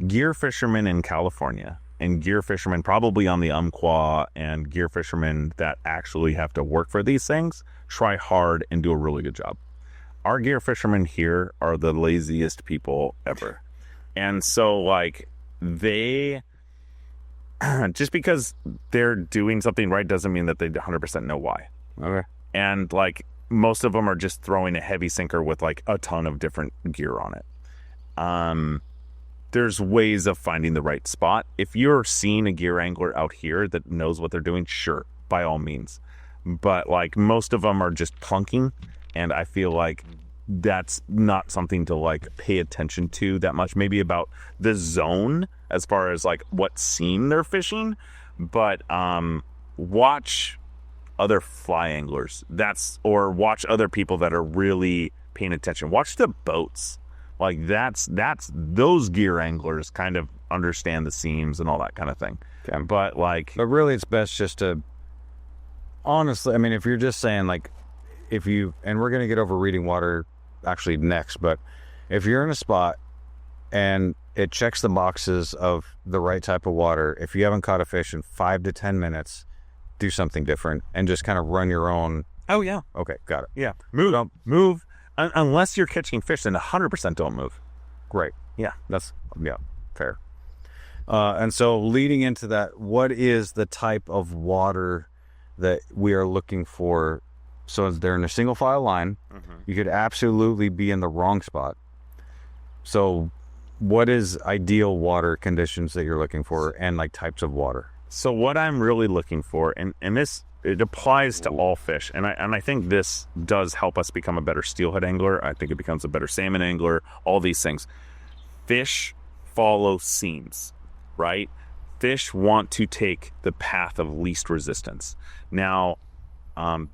Gear fishermen in California and gear fishermen probably on the Umpqua and gear fishermen that actually have to work for these things try hard and do a really good job. Our gear fishermen here are the laziest people ever. And so like they, just because they're doing something right doesn't mean that they 100% know why. Okay. And like most of them are just throwing a heavy sinker with like a ton of different gear on it. There's ways of finding the right spot. If you're seeing a gear angler out here that knows what they're doing, sure, by all means. But like most of them are just plunking, and I feel like that's not something to like pay attention to that much. Maybe about the zone as far as like what seam they're fishing, but watch other fly anglers. Or watch other people that are really paying attention. Watch the boats. Like that's those gear anglers kind of understand the seams and all that kind of thing. Okay. But really it's best just to, honestly, I mean, if you're just saying like, and we're going to get over reading water actually next, but if you're in a spot and it checks the boxes of the right type of water, if you haven't caught a fish in 5 to 10 minutes, do something different and just kind of run your own. Oh yeah. Okay. Got it. Yeah. Move. Unless you're catching fish, then 100% don't move. Great. Yeah. Fair. And so leading into that, what is the type of water that we are looking for? So they're in a single file line. Mm-hmm. You could absolutely be in the wrong spot. So what is ideal water conditions that you're looking for and like types of water? So what I'm really looking for, and this, it applies to all fish, and I think this does help us become a better steelhead angler. I think it becomes a better salmon angler, all these things. Fish follow seams, right? Fish want to take the path of least resistance. Now,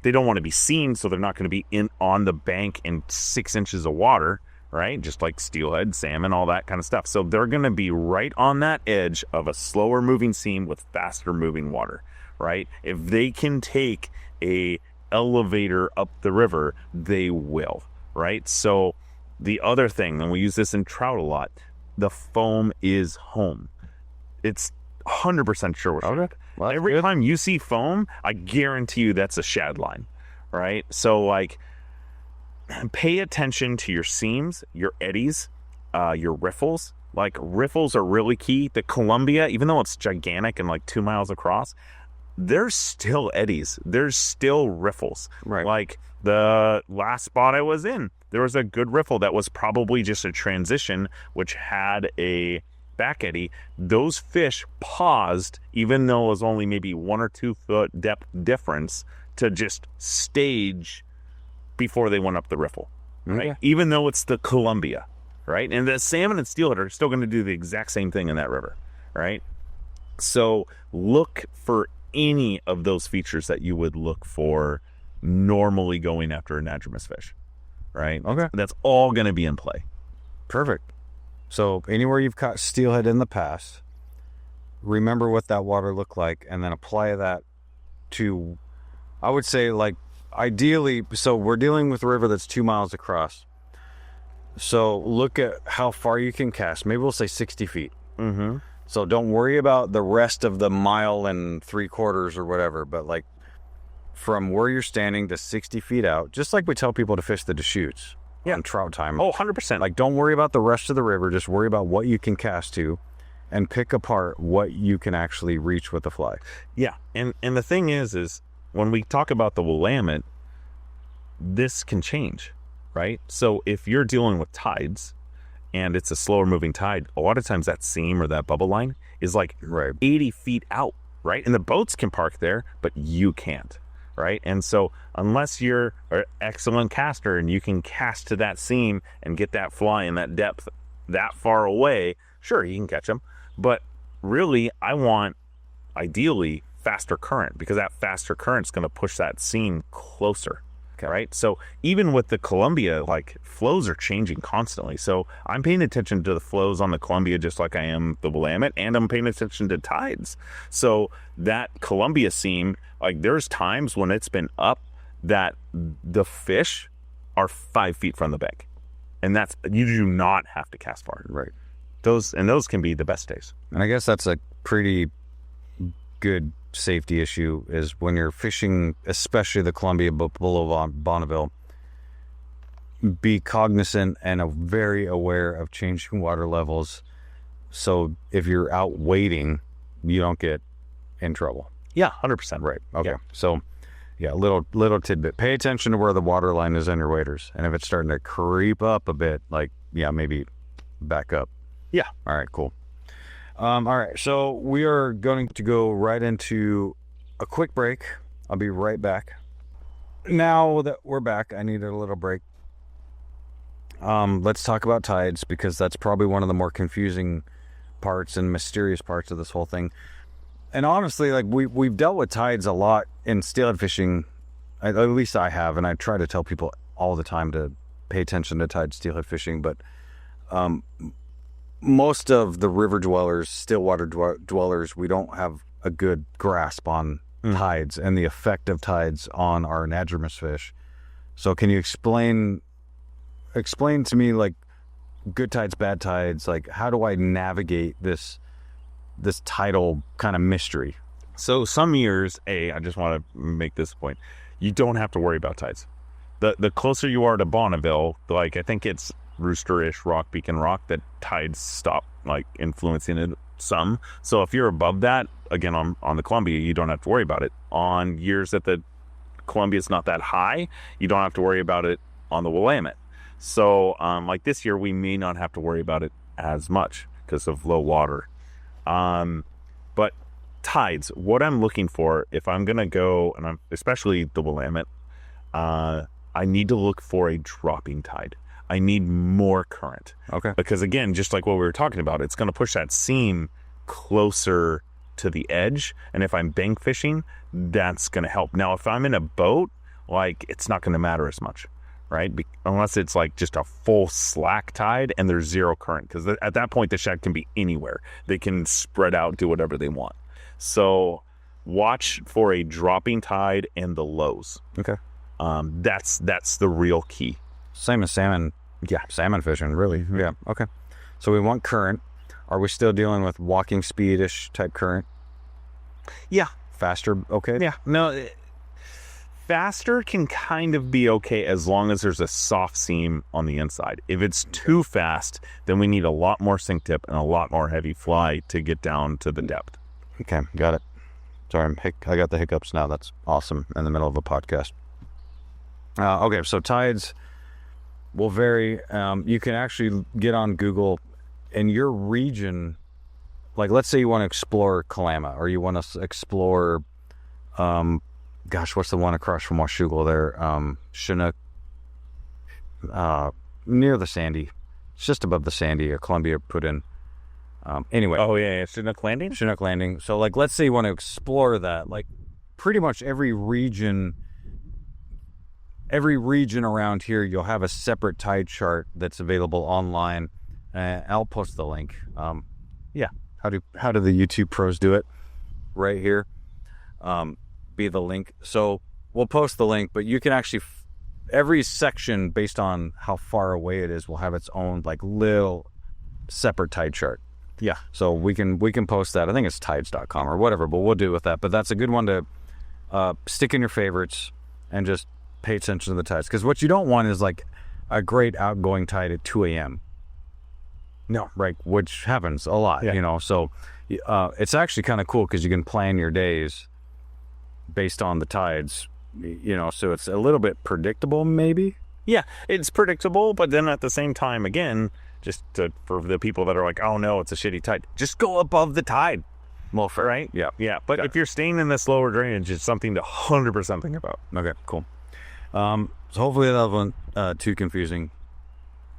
they don't want to be seen, so they're not going to be on the bank in 6 inches of water, right? Just like steelhead, salmon, all that kind of stuff. So they're going to be right on that edge of a slower moving seam with faster moving water. Right? If they can take a elevator up the river, they will, right? So the other thing, and we use this in trout a lot, the foam is home. It's 100% sure. Okay. Well, every time you see foam, I guarantee you that's a shad line, right? So like pay attention to your seams, your eddies, your riffles. Like riffles are really key. The Columbia, even though it's gigantic and like 2 miles across, there's still eddies. There's still riffles. Right. Like the last spot I was in, there was a good riffle that was probably just a transition, which had a back eddy. Those fish paused, even though it was only maybe 1 or 2 foot depth difference, to just stage before they went up the riffle. Right. Okay. Even though it's the Columbia. Right. And the salmon and steelhead are still going to do the exact same thing in that river. Right. So look for any of those features that you would look for normally going after an anadromous fish, right? Okay. That's all going to be in play. Perfect. So anywhere you've caught steelhead in the past, remember what that water looked like and then apply that to, I would say like ideally, so we're dealing with a river that's 2 miles across. So look at how far you can cast. Maybe we'll say 60 feet. Mm-hmm. So don't worry about the rest of the 1 3/4 or whatever, but like from where you're standing to 60 feet out, just like we tell people to fish the Deschutes on trout time. Oh, 100%. Like don't worry about the rest of the river, just worry about what you can cast to and pick apart what you can actually reach with the fly. Yeah, and the thing is when we talk about the Willamette, this can change, right? So if you're dealing with tides, and it's a slower moving tide, a lot of times that seam or that bubble line is like 80 feet out, right? And the boats can park there, but you can't, right? And so unless you're an excellent caster and you can cast to that seam and get that fly in that depth that far away, sure, you can catch them. But really, I want, ideally, faster current, because that faster current is going to push that seam closer. Okay. Right. So even with the Columbia, like flows are changing constantly. So I'm paying attention to the flows on the Columbia just like I am the Willamette, and I'm paying attention to tides. So that Columbia seam, like there's times when it's been up that the fish are 5 feet from the bank. And you do not have to cast far. Right. Those can be the best days. And I guess that's a pretty good safety issue is when you're fishing, especially the Columbia below Bonneville, be cognizant and very aware of changing water levels. So if you're out waiting, you don't get in trouble. Yeah, 100%. Right. Okay. Yeah. So, yeah, little tidbit. Pay attention to where the water line is on your waders. And if it's starting to creep up a bit, like, yeah, maybe back up. Yeah. All right, cool. All right, so we are going to go right into a quick break. I'll be right back. Now that we're back, I needed a little break. Let's talk about tides, because that's probably one of the more confusing parts and mysterious parts of this whole thing. And honestly, like we've dealt with tides a lot in steelhead fishing. At least I have, and I try to tell people all the time to pay attention to tide steelhead fishing. But most of the river dwellers, stillwater dwellers, we don't have a good grasp on tides and the effect of tides on our anadromous fish. So can you explain to me, like, good tides, bad tides? Like, how do I navigate this tidal kind of mystery? So some years, I just want to make this point, you don't have to worry about tides. The closer you are to Bonneville, like I think it's Roosterish, Rock Beacon Rock, that tides stop like influencing it some. So if you're above that, again on the Columbia, you don't have to worry about it. On years that the Columbia is not that high, you don't have to worry about it on the Willamette. So like this year, we may not have to worry about it as much because of low water. But tides, what I'm looking for, if I'm going to go, and I'm especially the Willamette, I need to look for a dropping tide. I need more current. Okay. Because again, just like what we were talking about, it's going to push that seam closer to the edge. And if I'm bank fishing, that's going to help. Now, if I'm in a boat, like, it's not going to matter as much, right? Unless it's like just a full slack tide and there's zero current. Because at that point, the shad can be anywhere. They can spread out, do whatever they want. So watch for a dropping tide and the lows. Okay. That's the real key. Same as salmon. Yeah, salmon fishing, really. Yeah, okay. So we want current. Are we still dealing with walking speed-ish type current? Yeah. Faster, okay? Yeah. No, faster can kind of be okay as long as there's a soft seam on the inside. If it's too fast, then we need a lot more sink tip and a lot more heavy fly to get down to the depth. Okay, got it. Sorry, I got the hiccups now. That's awesome in the middle of a podcast. Okay, so tides will vary. You can actually get on Google in your region. Like, let's say you want to explore Kalama, or you want to explore, what's the one across from Washougal there? Chinook, near the Sandy. It's just above the Sandy. Columbia put in. Anyway. Oh, yeah, Chinook Landing? Chinook Landing. So, like, let's say you want to explore that. Like, pretty much every region around here, you'll have a separate tide chart that's available online. I'll post the link. Yeah. How do the YouTube pros do it? Right here. Be the link. So we'll post the link, but you can actually, every section based on how far away it is will have its own like little separate tide chart. Yeah. So we can post that. I think it's tides.com or whatever, but we'll do with that. But that's a good one to stick in your favorites and just pay attention to the tides. Because what you don't want is like a great outgoing tide at 2 a.m. No, right, which happens a lot, you know. So it's actually kind of cool because you can plan your days based on the tides, you know. So it's a little bit predictable, maybe. Yeah, it's predictable, but then at the same time, again, for the people that are like, oh no, it's a shitty tide, just go above the tide. Well, fair. Right? Yeah. Yeah. But if you're staying in this lower drainage, it's something to 100% think about. Okay, cool. So hopefully that wasn't too confusing,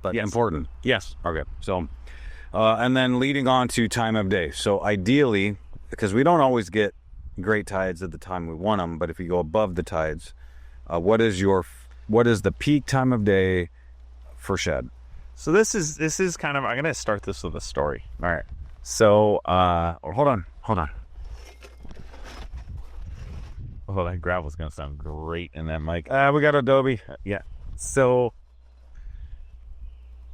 but important. Yes. Okay. So, and then leading on to time of day. So ideally, because we don't always get great tides at the time we want them, but if you go above the tides, what is the peak time of day for shad? So this is kind of, I'm going to start this with a story. All right. So, hold on. Oh, that gravel's gonna sound great in that mic. We got Adobe. Yeah. So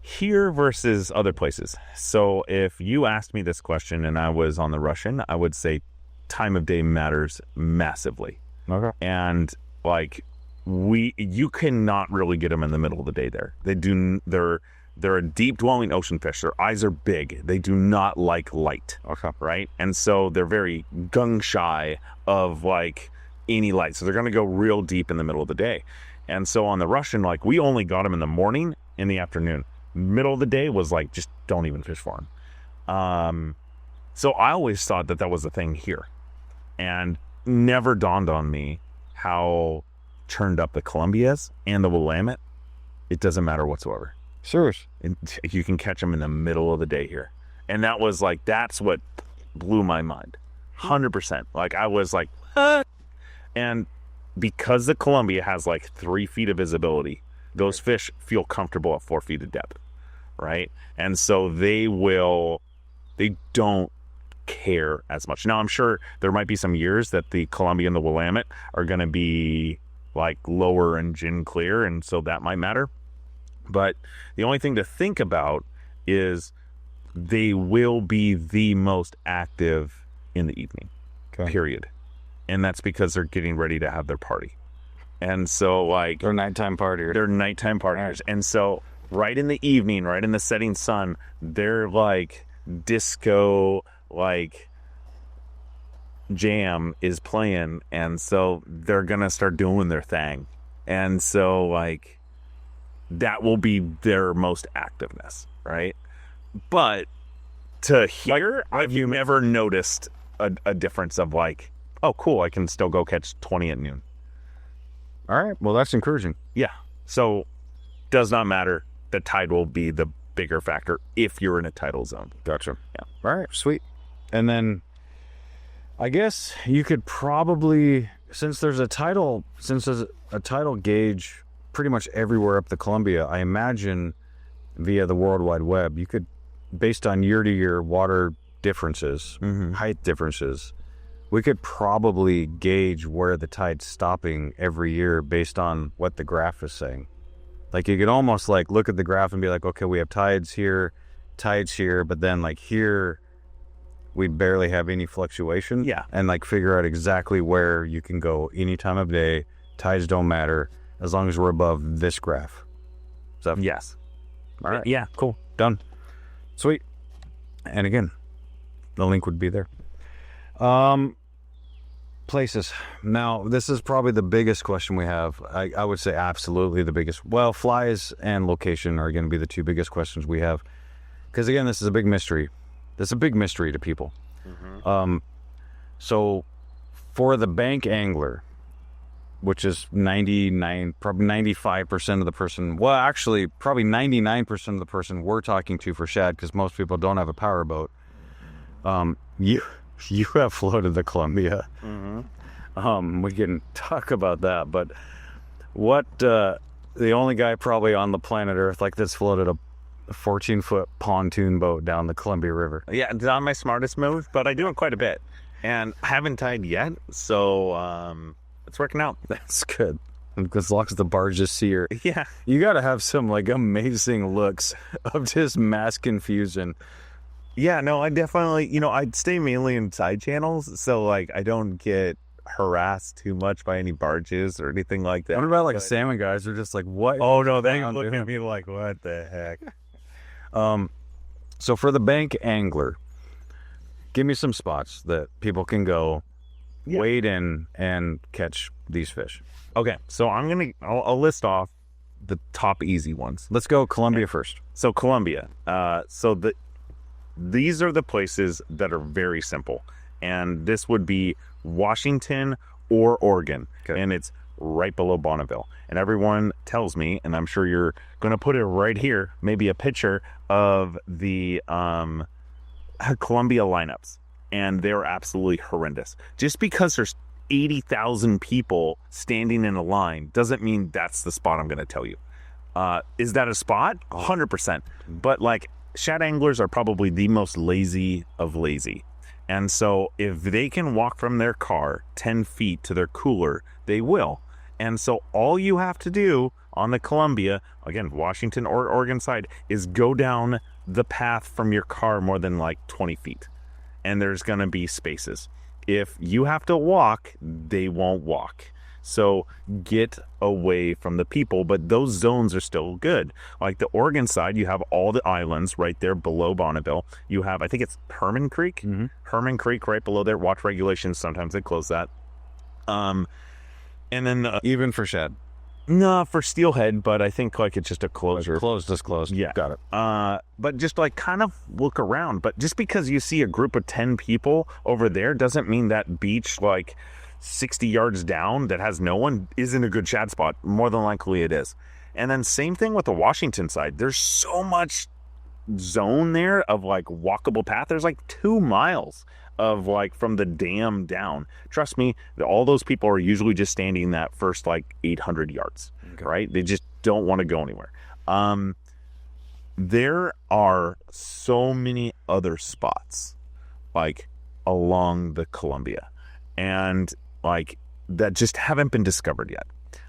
here versus other places. So if you asked me this question and I was on the Russian, I would say time of day matters massively. Okay. And like you cannot really get them in the middle of the day there. They're a deep dwelling ocean fish. Their eyes are big. They do not like light. Okay. Right? And so they're very gung shy of like any light. So they're going to go real deep in the middle of the day. And so on the Russian, like we only got them in the morning, in the afternoon. Middle of the day was like, just don't even fish for them. So I always thought that was the thing here, and never dawned on me how churned up the Columbia is and the Willamette. It doesn't matter whatsoever. Serious. You can catch them in the middle of the day here. And that was like, that's what blew my mind. 100%. Like I was like, what? And because the Columbia has like 3 feet of visibility, those fish feel comfortable at 4 feet of depth, right? And so they don't care as much. Now, I'm sure there might be some years that the Columbia and the Willamette are going to be like lower in gin clear, and so that might matter. But the only thing to think about is they will be the most active in the evening, period. And that's because they're getting ready to have their party. And so like they're nighttime partiers. They're nighttime partiers. And so right in the evening, right in the setting sun, they're like disco like jam is playing, and so they're gonna start doing their thing. And so like that will be their most activeness, right? But to here, have you ever noticed a difference of like, oh cool, I can still go catch 20 at noon? All right, well that's encouraging. Yeah. So does not matter. The tide will be the bigger factor if you're in a tidal zone. Gotcha. Yeah. All right, sweet. And then I guess you could probably, since there's a tidal gauge pretty much everywhere up the Columbia, I imagine via the World Wide Web, you could, based on year-to-year water differences, height differences, we could probably gauge where the tide's stopping every year based on what the graph is saying. Like you could almost like look at the graph and be like, okay, we have tides here, but then like here, we barely have any fluctuation. Yeah. And like figure out exactly where you can go any time of day. Tides don't matter as long as we're above this graph. So yes. All right. Yeah, cool. Done. Sweet. And again, the link would be there. Places. Now, this is probably the biggest question we have. I would say absolutely the biggest. Well, flies and location are going to be the 2 biggest questions we have. Because again, this is a big mystery. This is a big mystery to people. So for the bank angler, which is 99, probably 95% of the person, well, actually probably 99% of the person we're talking to for shad, because most people don't have a power boat. You have floated the Columbia. We can talk about that, but what the only guy probably on the planet Earth like this floated a 14-foot pontoon boat down the Columbia River. Yeah, it's not my smartest move, but I do it quite a bit, and I haven't tied yet, so it's working out. That's good. As long as the barges see her. Yeah, you got to have some like amazing looks of just mass confusion. Yeah, no, I definitely, I'd stay mainly in side channels, so like I don't get harassed too much by any barges or anything like that. What about like salmon guys? They're just like, what? Oh no, they look at me like, what the heck? So for the bank angler, give me some spots that people can go wade in and catch these fish. Okay, so I'll list off the top easy ones. Let's go Columbia first. So Columbia, these are the places that are very simple, and this would be Washington or Oregon, and it's right below Bonneville. And everyone tells me, and I'm sure you're going to put it right here, maybe a picture of the Columbia lineups, and they're absolutely horrendous. Just because there's 80,000 people standing in a line doesn't mean that's the spot I'm going to tell you. Is that a spot? 100%. But like, shad anglers are probably the most lazy of lazy. And so if they can walk from their car 10 feet to their cooler, they will. And so all you have to do on the Columbia, again, Washington or Oregon side, is go down the path from your car more than like 20 feet. And there's going to be spaces. If you have to walk, they won't walk. So get away from the people, but those zones are still good. Like the Oregon side, you have all the islands right there below Bonneville. You have, I think it's Herman Creek. Herman Creek right below there. Watch regulations. Sometimes they close that. And then even for Shad. No, for Steelhead, but I think like it's just a closure. Closed is closed. Yeah. Got it. But just like kind of look around. But just because you see a group of 10 people over there doesn't mean that beach like 60 yards down that has no one isn't a good shad spot. More than likely it is. And then same thing with the Washington side. There's so much zone there of like walkable path. There's like 2 miles of like from the dam down. Trust me, all those people are usually just standing that first like 800 yards, right? They just don't want to go anywhere. There are so many other spots like along the Columbia and like that just haven't been discovered yet.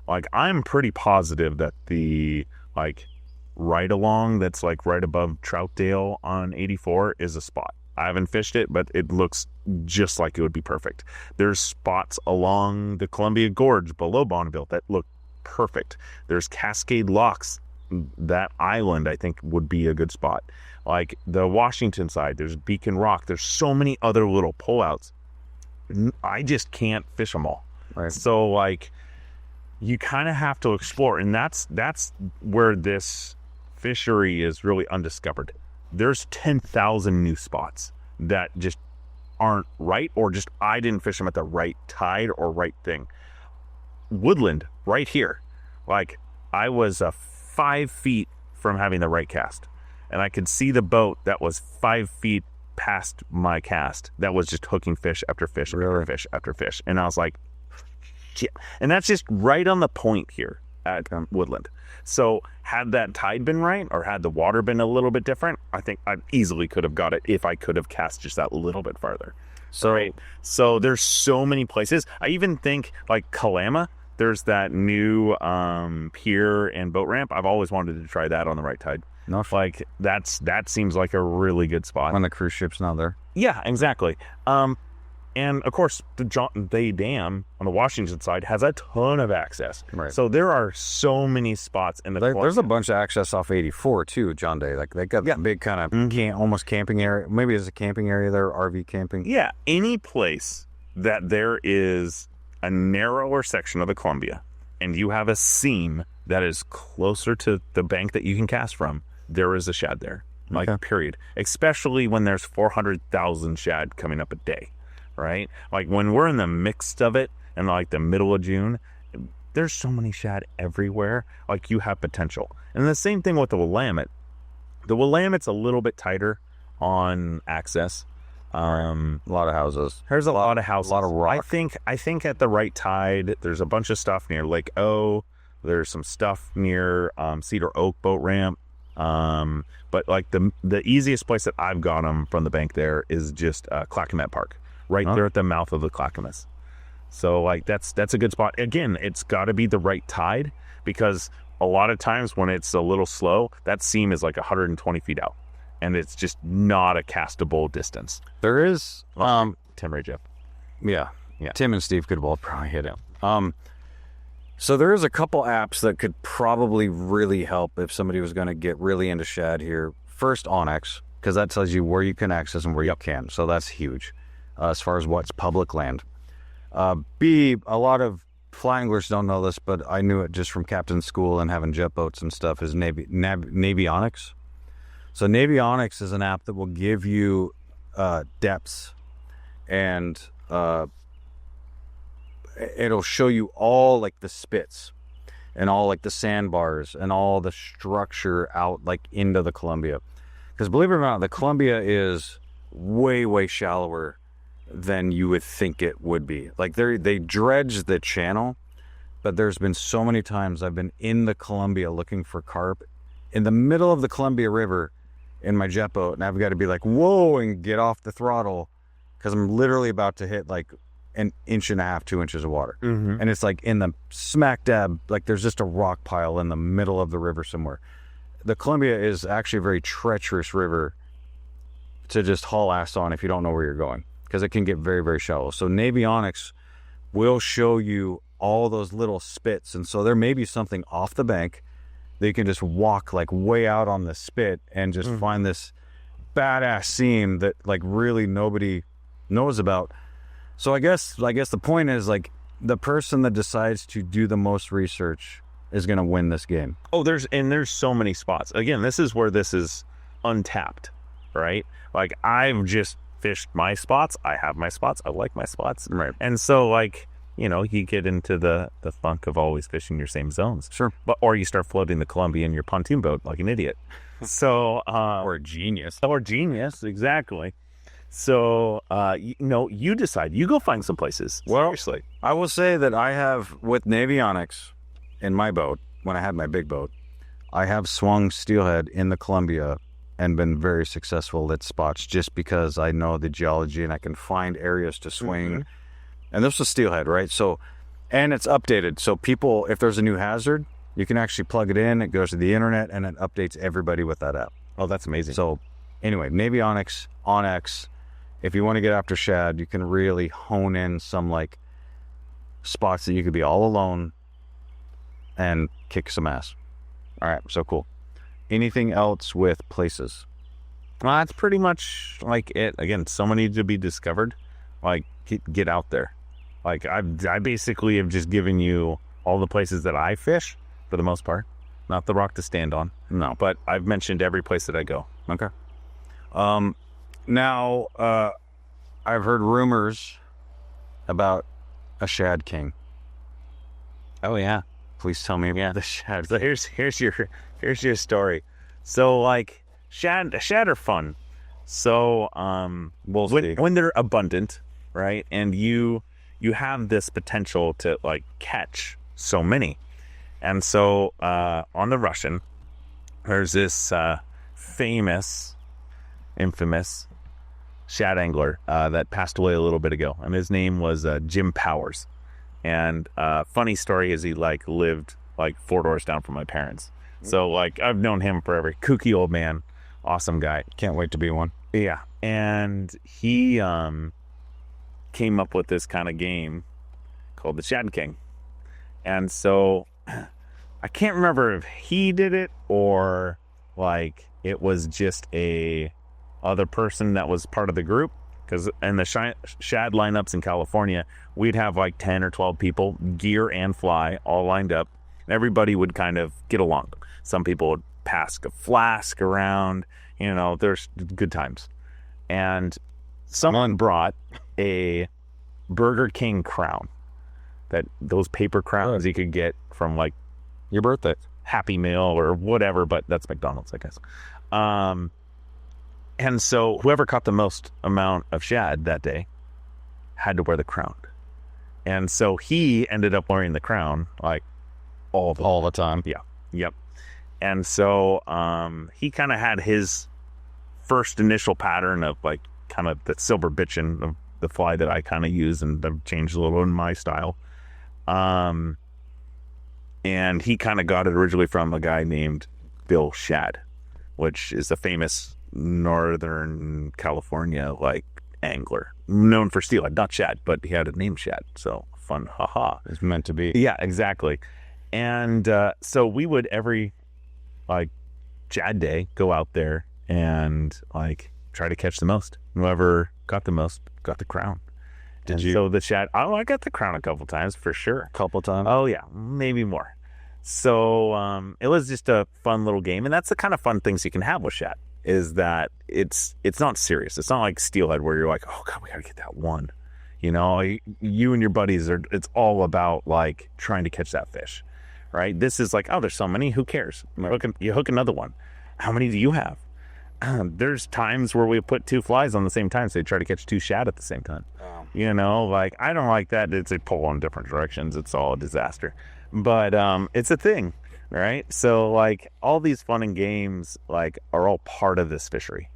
Like I'm pretty positive that the like right along that's like right above Troutdale on 84 is a spot. I haven't fished it, but it looks just like it would be perfect. There's spots along the Columbia Gorge below Bonneville that look perfect. There's Cascade Locks. That island, I think, would be a good spot. Like the Washington side, there's Beacon Rock. There's so many other little pullouts. I just can't fish them all. Right. So, like, you kind of have to explore. And that's where this fishery is really undiscovered. There's 10,000 new spots that just aren't right, or just I didn't fish them at the right tide or right thing. Woodland right here. Like I was 5 feet from having the right cast, and I could see the boat that was 5 feet past my cast that was just hooking fish after fish after fish after fish. And I was like, yeah. And that's just right on the point here at Woodland. So had that tide been right, or had the water been a little bit different, I think I easily could have got it if I could have cast just that little bit farther. So, right. So there's so many places. I even think like Kalama, there's that new pier and boat ramp. I've always wanted to try that on the right tide. No, like that seems like a really good spot. When the cruise ship's not there. Yeah, exactly. And of course, the Dam on the Washington side has a ton of access. Right. So there are so many spots in the. There's a bunch of access off 84 too, John Day. Like they got that big kind of almost camping area. Maybe there's a camping area there, RV camping. Yeah, any place that there is a narrower section of the Columbia, and you have a seam that is closer to the bank that you can cast from, there is a shad there. Like period. Especially when there's 400,000 shad coming up a day. Right? Like when we're in the midst of it and like the middle of June, there's so many shad everywhere. Like you have potential. And the same thing with the Willamette. The Willamette's a little bit tighter on access. A lot of houses. There's a lot of houses. A lot of rock. I think at the right tide, there's a bunch of stuff near Lake O. There's some stuff near Cedar Oak boat ramp. But like the easiest place that I've got them from the bank there is just Clackamas Park. Right there at the mouth of the Clackamas. So like that's a good spot. Again, it's got to be the right tide, because a lot of times when it's a little slow, that seam is like 120 feet out, and it's just not a castable distance. There is Tim Ray Jeff. Yeah. Tim and Steve could both probably hit him. So there is a couple apps that could probably really help if somebody was going to get really into shad here. First, Onyx, because that tells you where you can access and where you can. So that's huge. As far as what's public land. B, a lot of fly anglers don't know this, but I knew it just from captain school and having jet boats and stuff, is Navionics. So Navionics is an app that will give you depths, and it'll show you all like the spits and all like the sandbars and all the structure out like into the Columbia. Because believe it or not, the Columbia is way, way shallower than you would think it would be. Like they dredge the channel, but there's been so many times I've been in the Columbia looking for carp in the middle of the Columbia River in my jet boat, and I've got to be like, whoa, and get off the throttle because I'm literally about to hit like an inch and a half, 2 inches of water. Mm-hmm. And it's like in the smack dab, like there's just a rock pile in the middle of the river somewhere. The Columbia is actually a very treacherous river to just haul ass on if you don't know where you're going, because it can get very, very shallow. So Navionics will show you all those little spits. And so there may be something off the bank that you can just walk like way out on the spit and just find this badass seam that like really nobody knows about. So I guess the point is like the person that decides to do the most research is going to win this game. Oh, there's so many spots. Again, this is where this is untapped, right? Like I've just fished my spots. I have my spots. I like my spots. Right. And so like, you know, you get into the funk of always fishing your same zones. Sure. Or you start floating the Columbia in your pontoon boat like an idiot. So Or a genius. Or genius, exactly. So, you decide. You go find some places. Well, seriously. I will say that I have, with Navionics in my boat, when I had my big boat, I have swung steelhead in the Columbia and been very successful at spots just because I know the geology and I can find areas to swing. And this was steelhead, right? So, and it's updated. So people, if there's a new hazard, you can actually plug it in. It goes to the internet and it updates everybody with that app. Oh, that's amazing. So anyway, Navionics on X. If you want to get after shad, you can really hone in some like spots that you could be all alone and kick some ass. All right, so cool. Anything else with places? Well, that's pretty much like it. Again, so many to be discovered. Like, get out there. Like, I basically have just given you all the places that I fish, for the most part. Not the rock to stand on. No. But I've mentioned every place that I go. Okay. Now, I've heard rumors about a shad king. Oh, yeah. Please tell me about the shad. So here's your story. So like shad are fun. So when they're abundant, right? And you have this potential to like catch so many. And so on the Russian, there's this infamous shad angler that passed away a little bit ago, and his name was Jim Powers. And funny story is he like lived like 4 doors down from my parents. So like I've known him forever. Kooky old man, awesome guy. Can't wait to be one. Yeah. And he came up with this kind of game called the Shad King. And so I can't remember if he did it or like it was just a other person that was part of the group. Because in the shad lineups in California, we'd have like 10 or 12 people, gear and fly, all lined up. And everybody would kind of get along. Some people would pass a flask around. You know, there's good times. And someone brought a Burger King crown. Those paper crowns you could get from like your birthday, Happy Meal or whatever, but that's McDonald's, I guess. And so whoever caught the most amount of shad that day had to wear the crown. And so he ended up wearing the crown like all the time. Yeah. Yep. And so he kind of had his first initial pattern of like kind of the silver bitchin' of the fly that I kind of use, and I've changed a little in my style. And he kind of got it originally from a guy named Bill Shad, which is a famous Northern California like angler known for steelhead, not shad, but he had a name Shad. So fun, haha. It's meant to be. Yeah, exactly. And so we would every like shad day go out there and like try to catch the most. Whoever got the most got the crown. Did you? So the shad, I got the crown a couple times for sure. Couple times? Oh yeah, maybe more. So it was just a fun little game, and that's the kind of fun things you can have with shad. Is that it's not serious. It's not like steelhead where you're like, oh god, we gotta get that one. You know, you and your buddies it's all about like trying to catch that fish, right? This is like, oh, there's so many, who cares? You hook another one. How many do you have? There's times where we put 2 flies on the same time, so they try to catch 2 shad at the same time. Oh. You know, like I don't like that. It's a pull in different directions. It's all a disaster. But it's a thing. Right. So like all these fun and games like are all part of this fishery.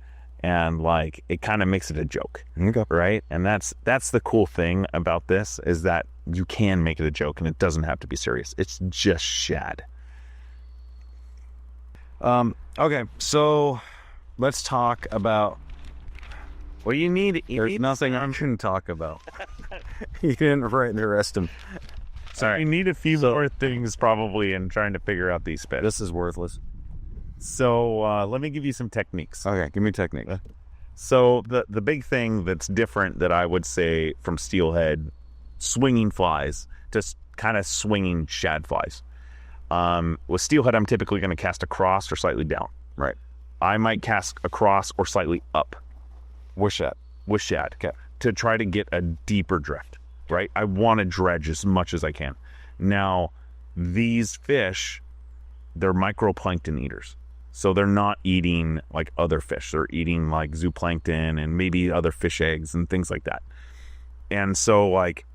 and like it kind of makes it a joke, Okay. right? And that's the cool thing about this, is that you can make it a joke and it doesn't have to be serious. It's just shad. Okay, so let's talk about. Well, There's nothing I can talk about. You didn't write the rest of. Sorry, you need a few more things probably in trying to figure out these fish. This is worthless. So let me give you some techniques. Okay, give me technique. So the big thing that's different that I would say from steelhead swinging flies to kind of swinging shad flies. With steelhead, I'm typically going to cast across or slightly down. Right. I might cast across or slightly up With shad. with shad, Okay. to try to get a deeper drift, right? I want to dredge as much as I can. Now, these fish, they're microplankton eaters. So they're not eating like other fish. They're eating like zooplankton and maybe other fish eggs and things like that. And so like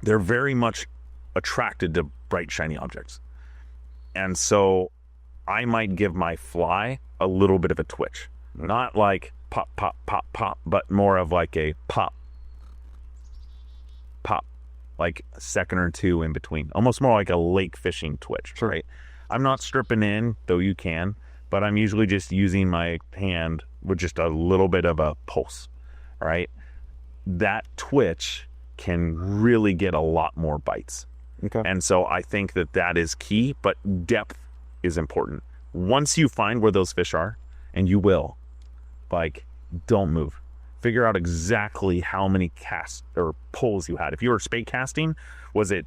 they're very much attracted to bright, shiny objects. And so I might give my fly a little bit of a twitch. Not like pop, pop, pop, pop, but more of like a pop, pop, like a second or two in between. Almost more like a lake fishing twitch, Sure. right? I'm not stripping in, though you can, but I'm usually just using my hand with just a little bit of a pulse, right? That twitch can really get a lot more bites. Okay. And so I think that is key, but depth is important. Once you find where those fish are, and you will, like, don't move. Figure out exactly how many casts or pulls you had. If you were spade casting, was it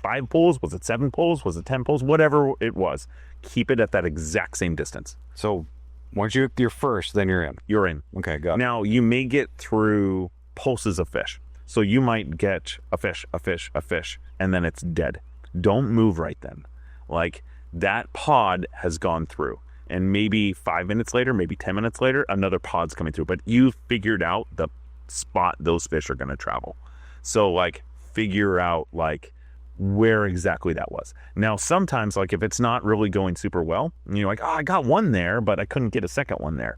5 pulls? Was it 7 pulls? Was it 10 pulls? Whatever it was, keep it at that exact same distance. So once you're first, then you're in. You're in. Okay, got it. Now, you may get through pulses of fish. So you might get a fish, a fish, a fish, and then it's dead. Don't move right then. Like, that pod has gone through. And maybe 5 minutes later, maybe 10 minutes later, another pod's coming through. But you figured out the spot those fish are going to travel. So, like, figure out, like, where exactly that was. Now, sometimes, like, if it's not really going super well, and you're like, oh, I got one there, but I couldn't get a second one there.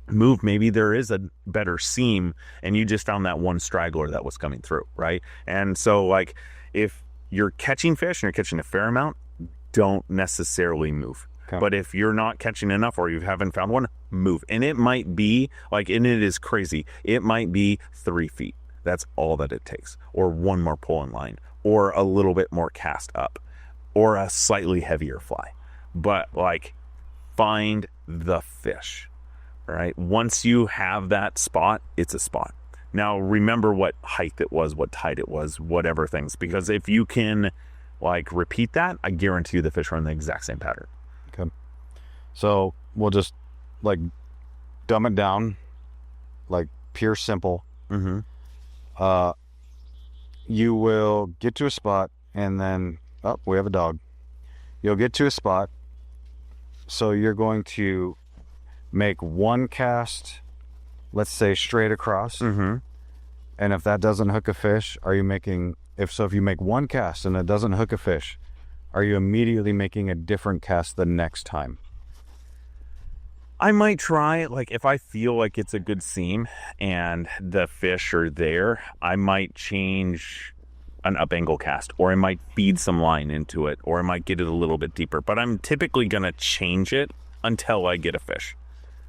Move, maybe there is a better seam and you just found that one straggler that was coming through, right? And so, like, if you're catching fish and you're catching a fair amount, don't necessarily move. Okay. But if you're not catching enough or you haven't found one, move. And it might be, like, and it is crazy, it might be 3 feet. That's all that it takes. Or one more pull in line, or a little bit more cast up, or a slightly heavier fly. But, like, find the fish. Right? Once you have that spot, it's a spot. Now, remember what height it was, what tide it was, whatever things. Because if you can, like, repeat that, I guarantee you the fish are in the exact same pattern. Okay. So we'll just, like, dumb it down, like, pure simple. Mm-hmm. You will get to a spot, and then, oh, we have a dog. You'll get to a spot, so you're going to make one cast, let's say straight across. Mm-hmm. And if that doesn't hook a fish, if you make one cast and it doesn't hook a fish, are you immediately making a different cast the next time? I might try, like, if I feel like it's a good seam and the fish are there, I might change an up angle cast, or I might feed some line into it, or I might get it a little bit deeper. But I'm typically going to change it until I get a fish.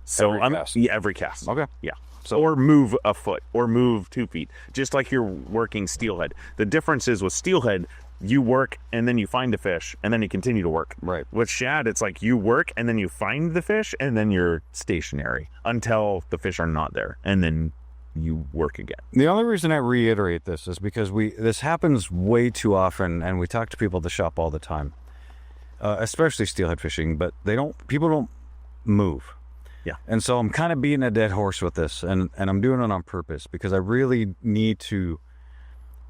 So every cast. Okay. Yeah. So, or move a foot, or move 2 feet, just like you're working steelhead. The difference is with steelhead, you work and then you find the fish and then you continue to work. Right. With shad, it's like you work and then you find the fish and then you're stationary until the fish are not there, and then you work again. The only reason I reiterate this is because this happens way too often, and we talk to people at the shop all the time, especially steelhead fishing, but people don't move. Yeah. And so I'm kind of beating a dead horse with this, and I'm doing it on purpose because I really need to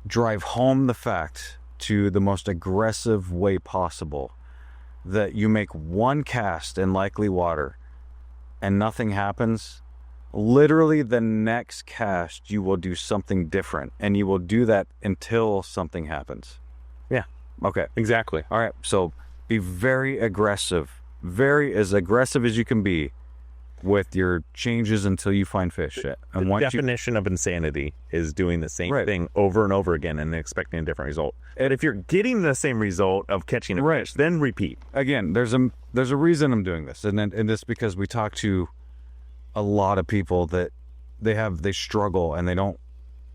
drive home the fact to the most aggressive way possible that you make one cast in likely water and nothing happens. Literally the next cast you will do something different, and you will do that until something happens. Yeah. Okay. Exactly. All right. So be very aggressive as you can be, with your changes until you find fish. And The definition of insanity is doing the same thing over and over again and expecting a different result. And if you're getting the same result of catching a fish, then repeat. Again, there's a reason I'm doing this, and it's because we talk to a lot of people that they struggle and they don't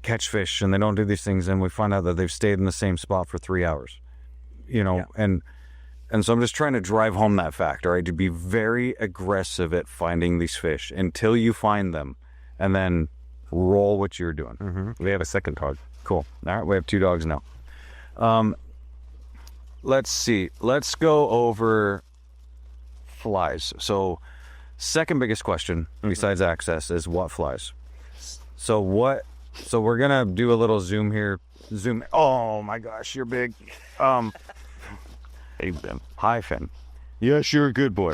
catch fish and they don't do these things, and we find out that they've stayed in the same spot for 3 hours, and so I'm just trying to drive home that fact, all right, to be very aggressive at finding these fish until you find them, and then roll what you're doing. We have a second dog. Cool. All right, we have 2 dogs now. Let's see. Let's go over flies. So second biggest question besides access is what flies. So we're gonna do a little zoom here. Zoom. Oh my gosh, you're big. Hey, Ben. Hi, Finn. Yes, you're a good boy.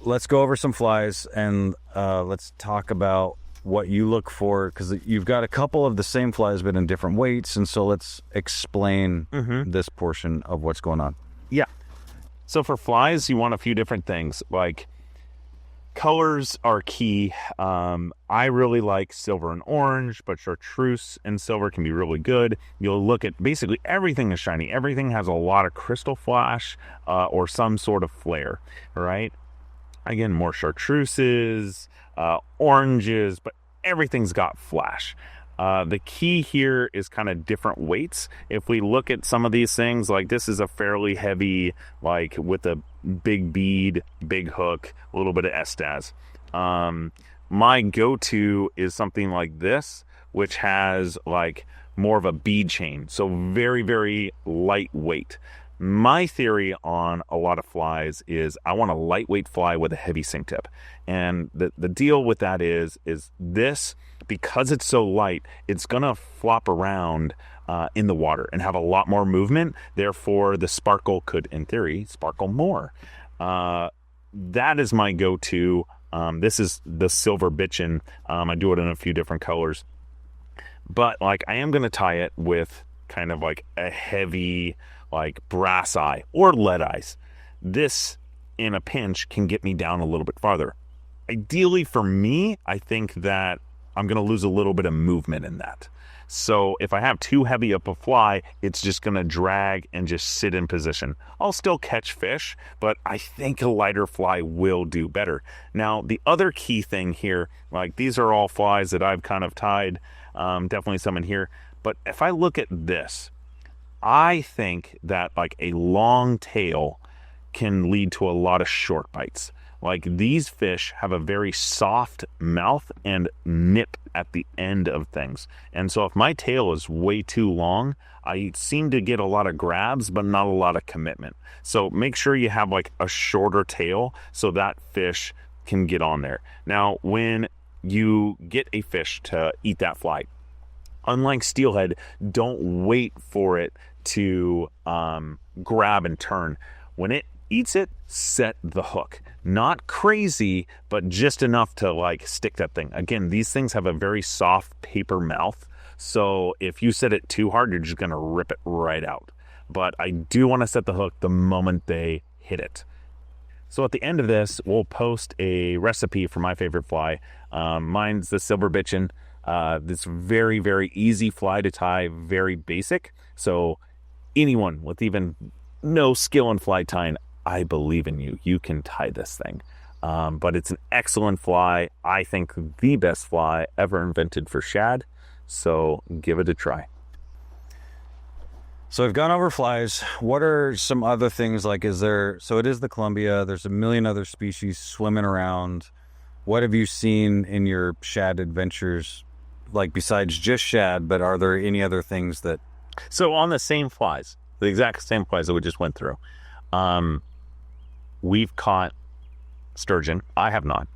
Let's go over some flies and let's talk about what you look for, because you've got a couple of the same flies but in different weights, and so let's explain this portion of what's going on. Yeah. So for flies, you want a few different things. Like colors are key. I really like silver and orange, but chartreuse and silver can be really good. You'll look at basically everything is shiny. Everything has a lot of crystal flash or some sort of flare, right? Again, more chartreuses, oranges, but everything's got flash. The key here is kind of different weights. If we look at some of these things, like this is a fairly heavy, like with a big bead, big hook, a little bit of Estaz. My go-to is something like this, which has like more of a bead chain. So very, very lightweight. My theory on a lot of flies is I want a lightweight fly with a heavy sink tip. And the deal with that is this, because it's so light, it's going to flop around in the water and have a lot more movement. Therefore, the sparkle could, in theory, sparkle more. That is my go-to. This is the silver bitchin'. I do it in a few different colors. But like I am going to tie it with kind of like a heavy like brass eye or lead eyes. This in a pinch can get me down a little bit farther. Ideally for me, I think that I'm going to lose a little bit of movement in that. So if I have too heavy up a fly, it's just going to drag and just sit in position. I'll still catch fish, but I think a lighter fly will do better. Now, the other key thing here, like these are all flies that I've kind of tied, definitely some in here. But if I look at this, I think that like a long tail can lead to a lot of short bites. Like these fish have a very soft mouth and nip at the end of things. And so if my tail is way too long, I seem to get a lot of grabs, but not a lot of commitment. So make sure you have like a shorter tail so that fish can get on there. Now, when you get a fish to eat that fly, unlike steelhead, don't wait for it to grab and turn. When it eats it, set the hook. Not crazy, but just enough to like stick that thing. Again, these things have a very soft paper mouth. So if you set it too hard, you're just going to rip it right out. But I do want to set the hook the moment they hit it. So at the end of this, we'll post a recipe for my favorite fly. Mine's the silver bitchin'. This very, very easy fly to tie, very basic. So anyone with even no skill in fly tying, I believe in you. You can tie this thing. But it's an excellent fly. I think the best fly ever invented for shad. So give it a try. So I've gone over flies. What are some other things like, so it is the Columbia. There's a million other species swimming around. What have you seen in your shad adventures, like besides just shad, but are there any other things that... So on the same flies, the exact same flies that we just went through, we've caught sturgeon. I have not,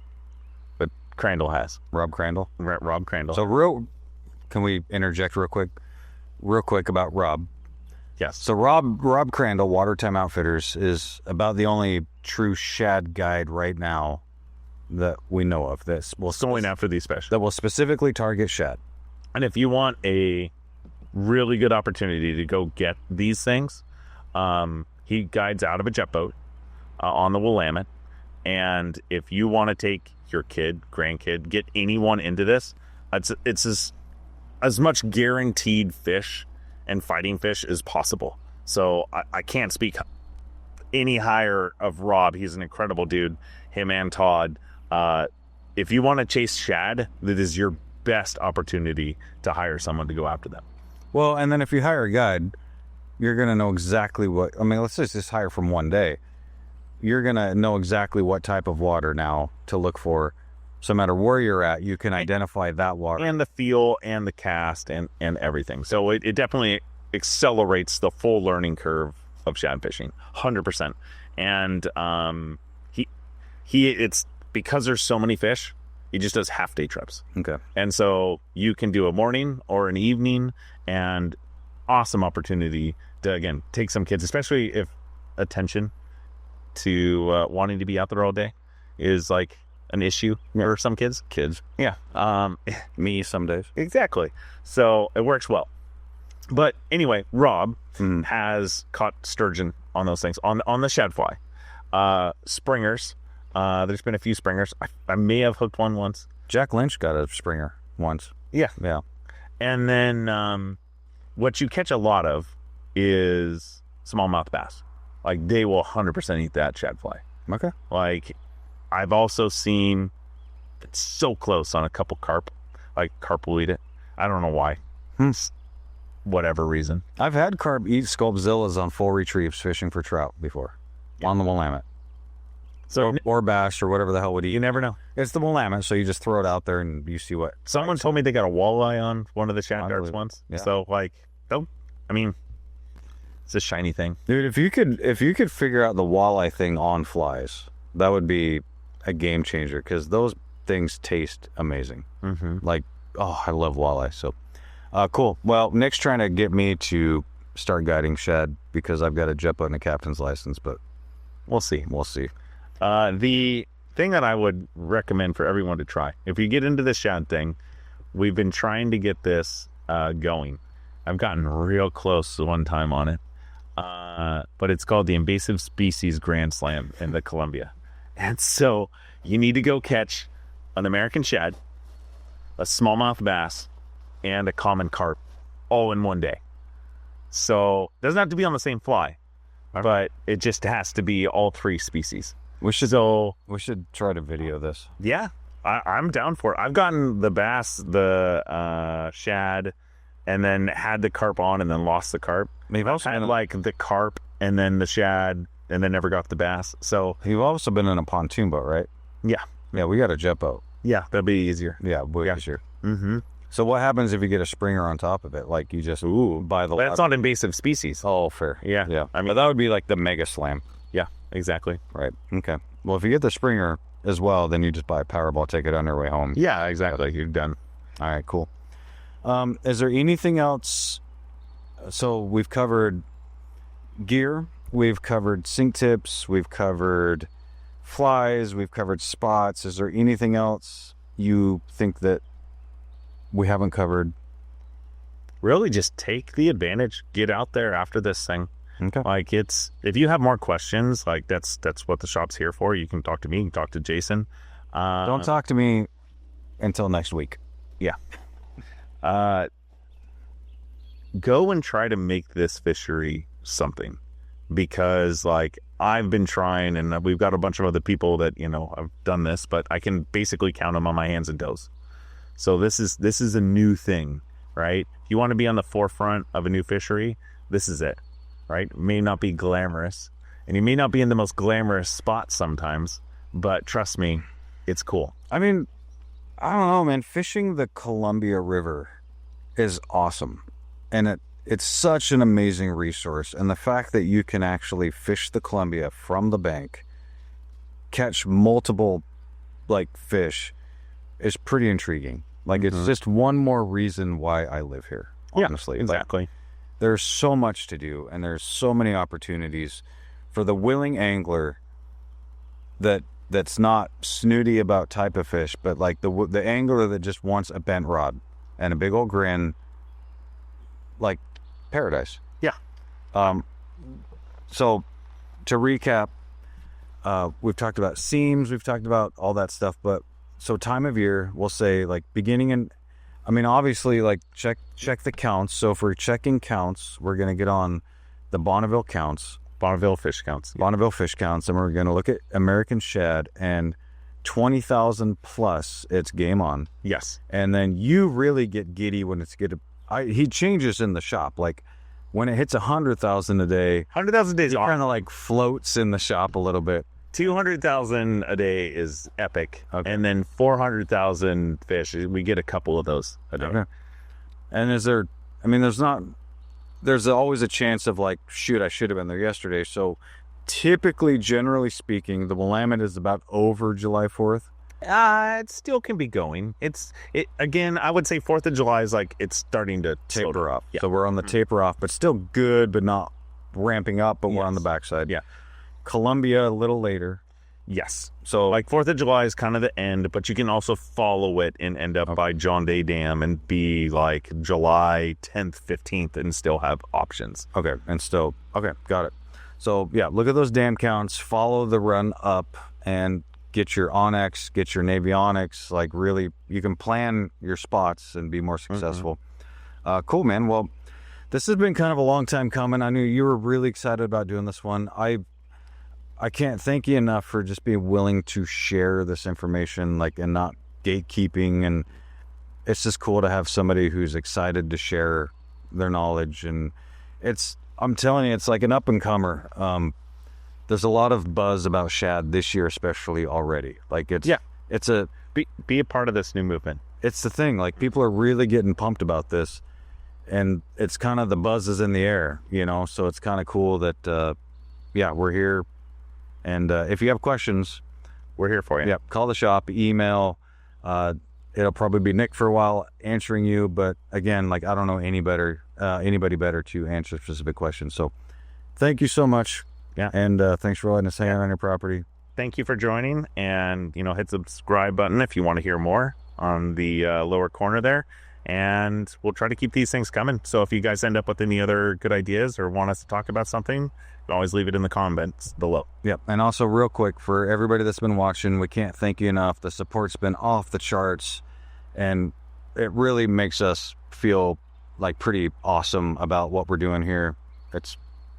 but Crandall has. Rob Crandall? Rob Crandall. So can we interject real quick about Rob? Yes. So Rob Crandall, Watertime Outfitters, is about the only true shad guide right now that we know of. Going after these fish. That will specifically target shad. And if you want a really good opportunity to go get these things, he guides out of a jet boat on the Willamette, And if you want to take your kid, grandkid, get anyone into this, it's as much guaranteed fish and fighting fish as possible. So I can't speak any higher of Rob. He's an incredible dude. Him and Todd. If you want to chase shad, that is your best opportunity to hire someone to go after them. Well, and then if you hire a guide, you're going to know exactly what, I mean, let's just hire from one day. You're going to know exactly what type of water now to look for. So no matter where you're at, you can identify that water. And the feel and the cast and everything. So it definitely accelerates the full learning curve of shad fishing, 100%. And it's because there's so many fish, he just does half-day trips. Okay. And so you can do a morning or an evening, and awesome opportunity to, again, take some kids, especially if attention to wanting to be out there all day is like an issue for some kids. Yeah. Me some days. Exactly. So it works well. But anyway, Rob has caught sturgeon on those things, on the shad fly. Springers. There's been a few springers. I may have hooked one once. Jack Lynch got a springer once. Yeah. And then what you catch a lot of is smallmouth bass. Like, they will 100% eat that shad fly. Okay. Like, I've also seen it's so close on a couple carp. Like, carp will eat it. I don't know why. Whatever reason. I've had carp eat sculpzillas on full retrieves fishing for trout before on the Willamette. So or bass or whatever the hell would eat. You never know. It's the Willamette, so you just throw it out there and you see what. Someone told me they got a walleye on one of the shad darts once. Yeah. So, like, I mean, it's a shiny thing. Dude, if you could figure out the walleye thing on flies, that would be a game changer, because those things taste amazing. Like, oh, I love walleye. So, cool. Well, Nick's trying to get me to start guiding shad because I've got a JEPA and a captain's license, but we'll see. The thing that I would recommend for everyone to try, if you get into the shad thing, we've been trying to get this going. I've gotten real close one time on it, but it's called the Invasive Species Grand Slam in the Columbia. And so you need to go catch an American shad, a smallmouth bass, and a common carp all in one day. So it doesn't have to be on the same fly, but it just has to be all three species. we should try to video this. Yeah, I'm down for it. I've gotten the bass, the shad, and then had the carp on and then lost the carp. You've also had like the carp and then the shad and then never got the bass. So you've also been in a pontoon boat, right? Yeah. Yeah, we got a jet boat. Yeah, that'll be easier. Yeah, way easier. Mm-hmm. So what happens if you get a springer on top of it? Like, you just buy the... That's not invasive species. Oh, fair. Yeah. I mean, but that would be like the mega slam. Yeah, exactly. Right. Okay. Well, if you get the springer as well, then you just buy a Powerball ticket on your way home. Yeah, exactly. You're done. All right, cool. Is there anything else? So we've covered gear, we've covered sink tips, we've covered flies, we've covered spots. Is there anything else you think that we haven't covered? Really, just take the advantage. Get out there after this thing. Okay. Like, if you have more questions, like, that's what the shop's here for. You can talk to me, you can talk to Jason. Don't talk to me until next week. Yeah. Go and try to make this fishery something, because like I've been trying, and we've got a bunch of other people that, have done this, but I can basically count them on my hands and toes. So this is a new thing, right? If you want to be on the forefront of a new fishery, this is it, right? It may not be glamorous, and you may not be in the most glamorous spots sometimes, but trust me, it's cool. I mean, I don't know, man. Fishing the Columbia River is awesome. And it's such an amazing resource. And the fact that you can actually fish the Columbia from the bank, catch multiple, fish, is pretty intriguing. It's just one more reason why I live here, honestly. Yeah, exactly. There's so much to do, and there's so many opportunities for the willing angler that's not snooty about type of fish, but the angler that just wants a bent rod and a big old grin, like paradise. Yeah. So to recap, We've talked about seams. We've talked about all that stuff. But so time of year, we'll say like beginning in, I mean, obviously like check the counts. So if we're checking counts, we're going to get on the Bonneville fish counts, and we're going to look at American shad, and 20,000 plus, it's game on. Yes. And then you really get giddy when it's he changes in the shop. Like when it hits 100,000 a day, 100,000 days, it kind of like floats in the shop a little bit. 200,000 a day is epic. Okay. And then 400,000 fish, we get a couple of those a day. Okay. And there's always a chance of like, shoot, I should have been there yesterday. So typically, generally speaking, the Willamette is about over July 4th. It still can be going. Again, I would say 4th of July is like it's starting to Taper off. Yeah. So we're on the taper off, but still good, but not ramping up, but we're on the backside. Yeah. Columbia a little later. Yes. So like 4th of July is kind of the end, but you can also follow it and end up by John Day Dam and be like July 10th, 15th and still have options. Okay. Got it. So yeah, look at those dam counts, follow the run up, and get your Onyx, get your Navy Onyx. Like really, you can plan your spots and be more successful. Cool, man. Well, this has been kind of a long time coming. I knew you were really excited about doing this one. I can't thank you enough for just being willing to share this information, like, and not gatekeeping. And it's just cool to have somebody who's excited to share their knowledge. And I'm telling you, it's like an up and comer. There's a lot of buzz about shad this year, especially already. Like be a part of this new movement. It's the thing. Like people are really getting pumped about this, and it's kind of the buzz is in the air, So it's kind of cool that we're here. And if you have questions, we're here for you. Yeah, call the shop, email. It'll probably be Nick for a while answering you, but again, like I don't know anybody better to answer specific questions. So thank you so much. Yeah. And thanks for letting us hang out on your property. Thank you for joining, and hit the subscribe button if you want to hear more on the lower corner there. And we'll try to keep these things coming. So if you guys end up with any other good ideas or want us to talk about something, you can always leave it in the comments below. Yep. And also real quick, for everybody that's been watching, we can't thank you enough. The support's been off the charts, and it really makes us feel like pretty awesome about what we're doing here. It's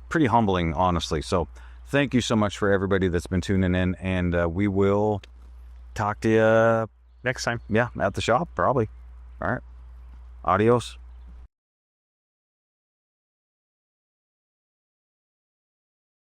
pretty humbling, honestly. So thank you so much for everybody that's been tuning in, and we will talk to you next time. Yeah, at the shop, probably. All right. Adios.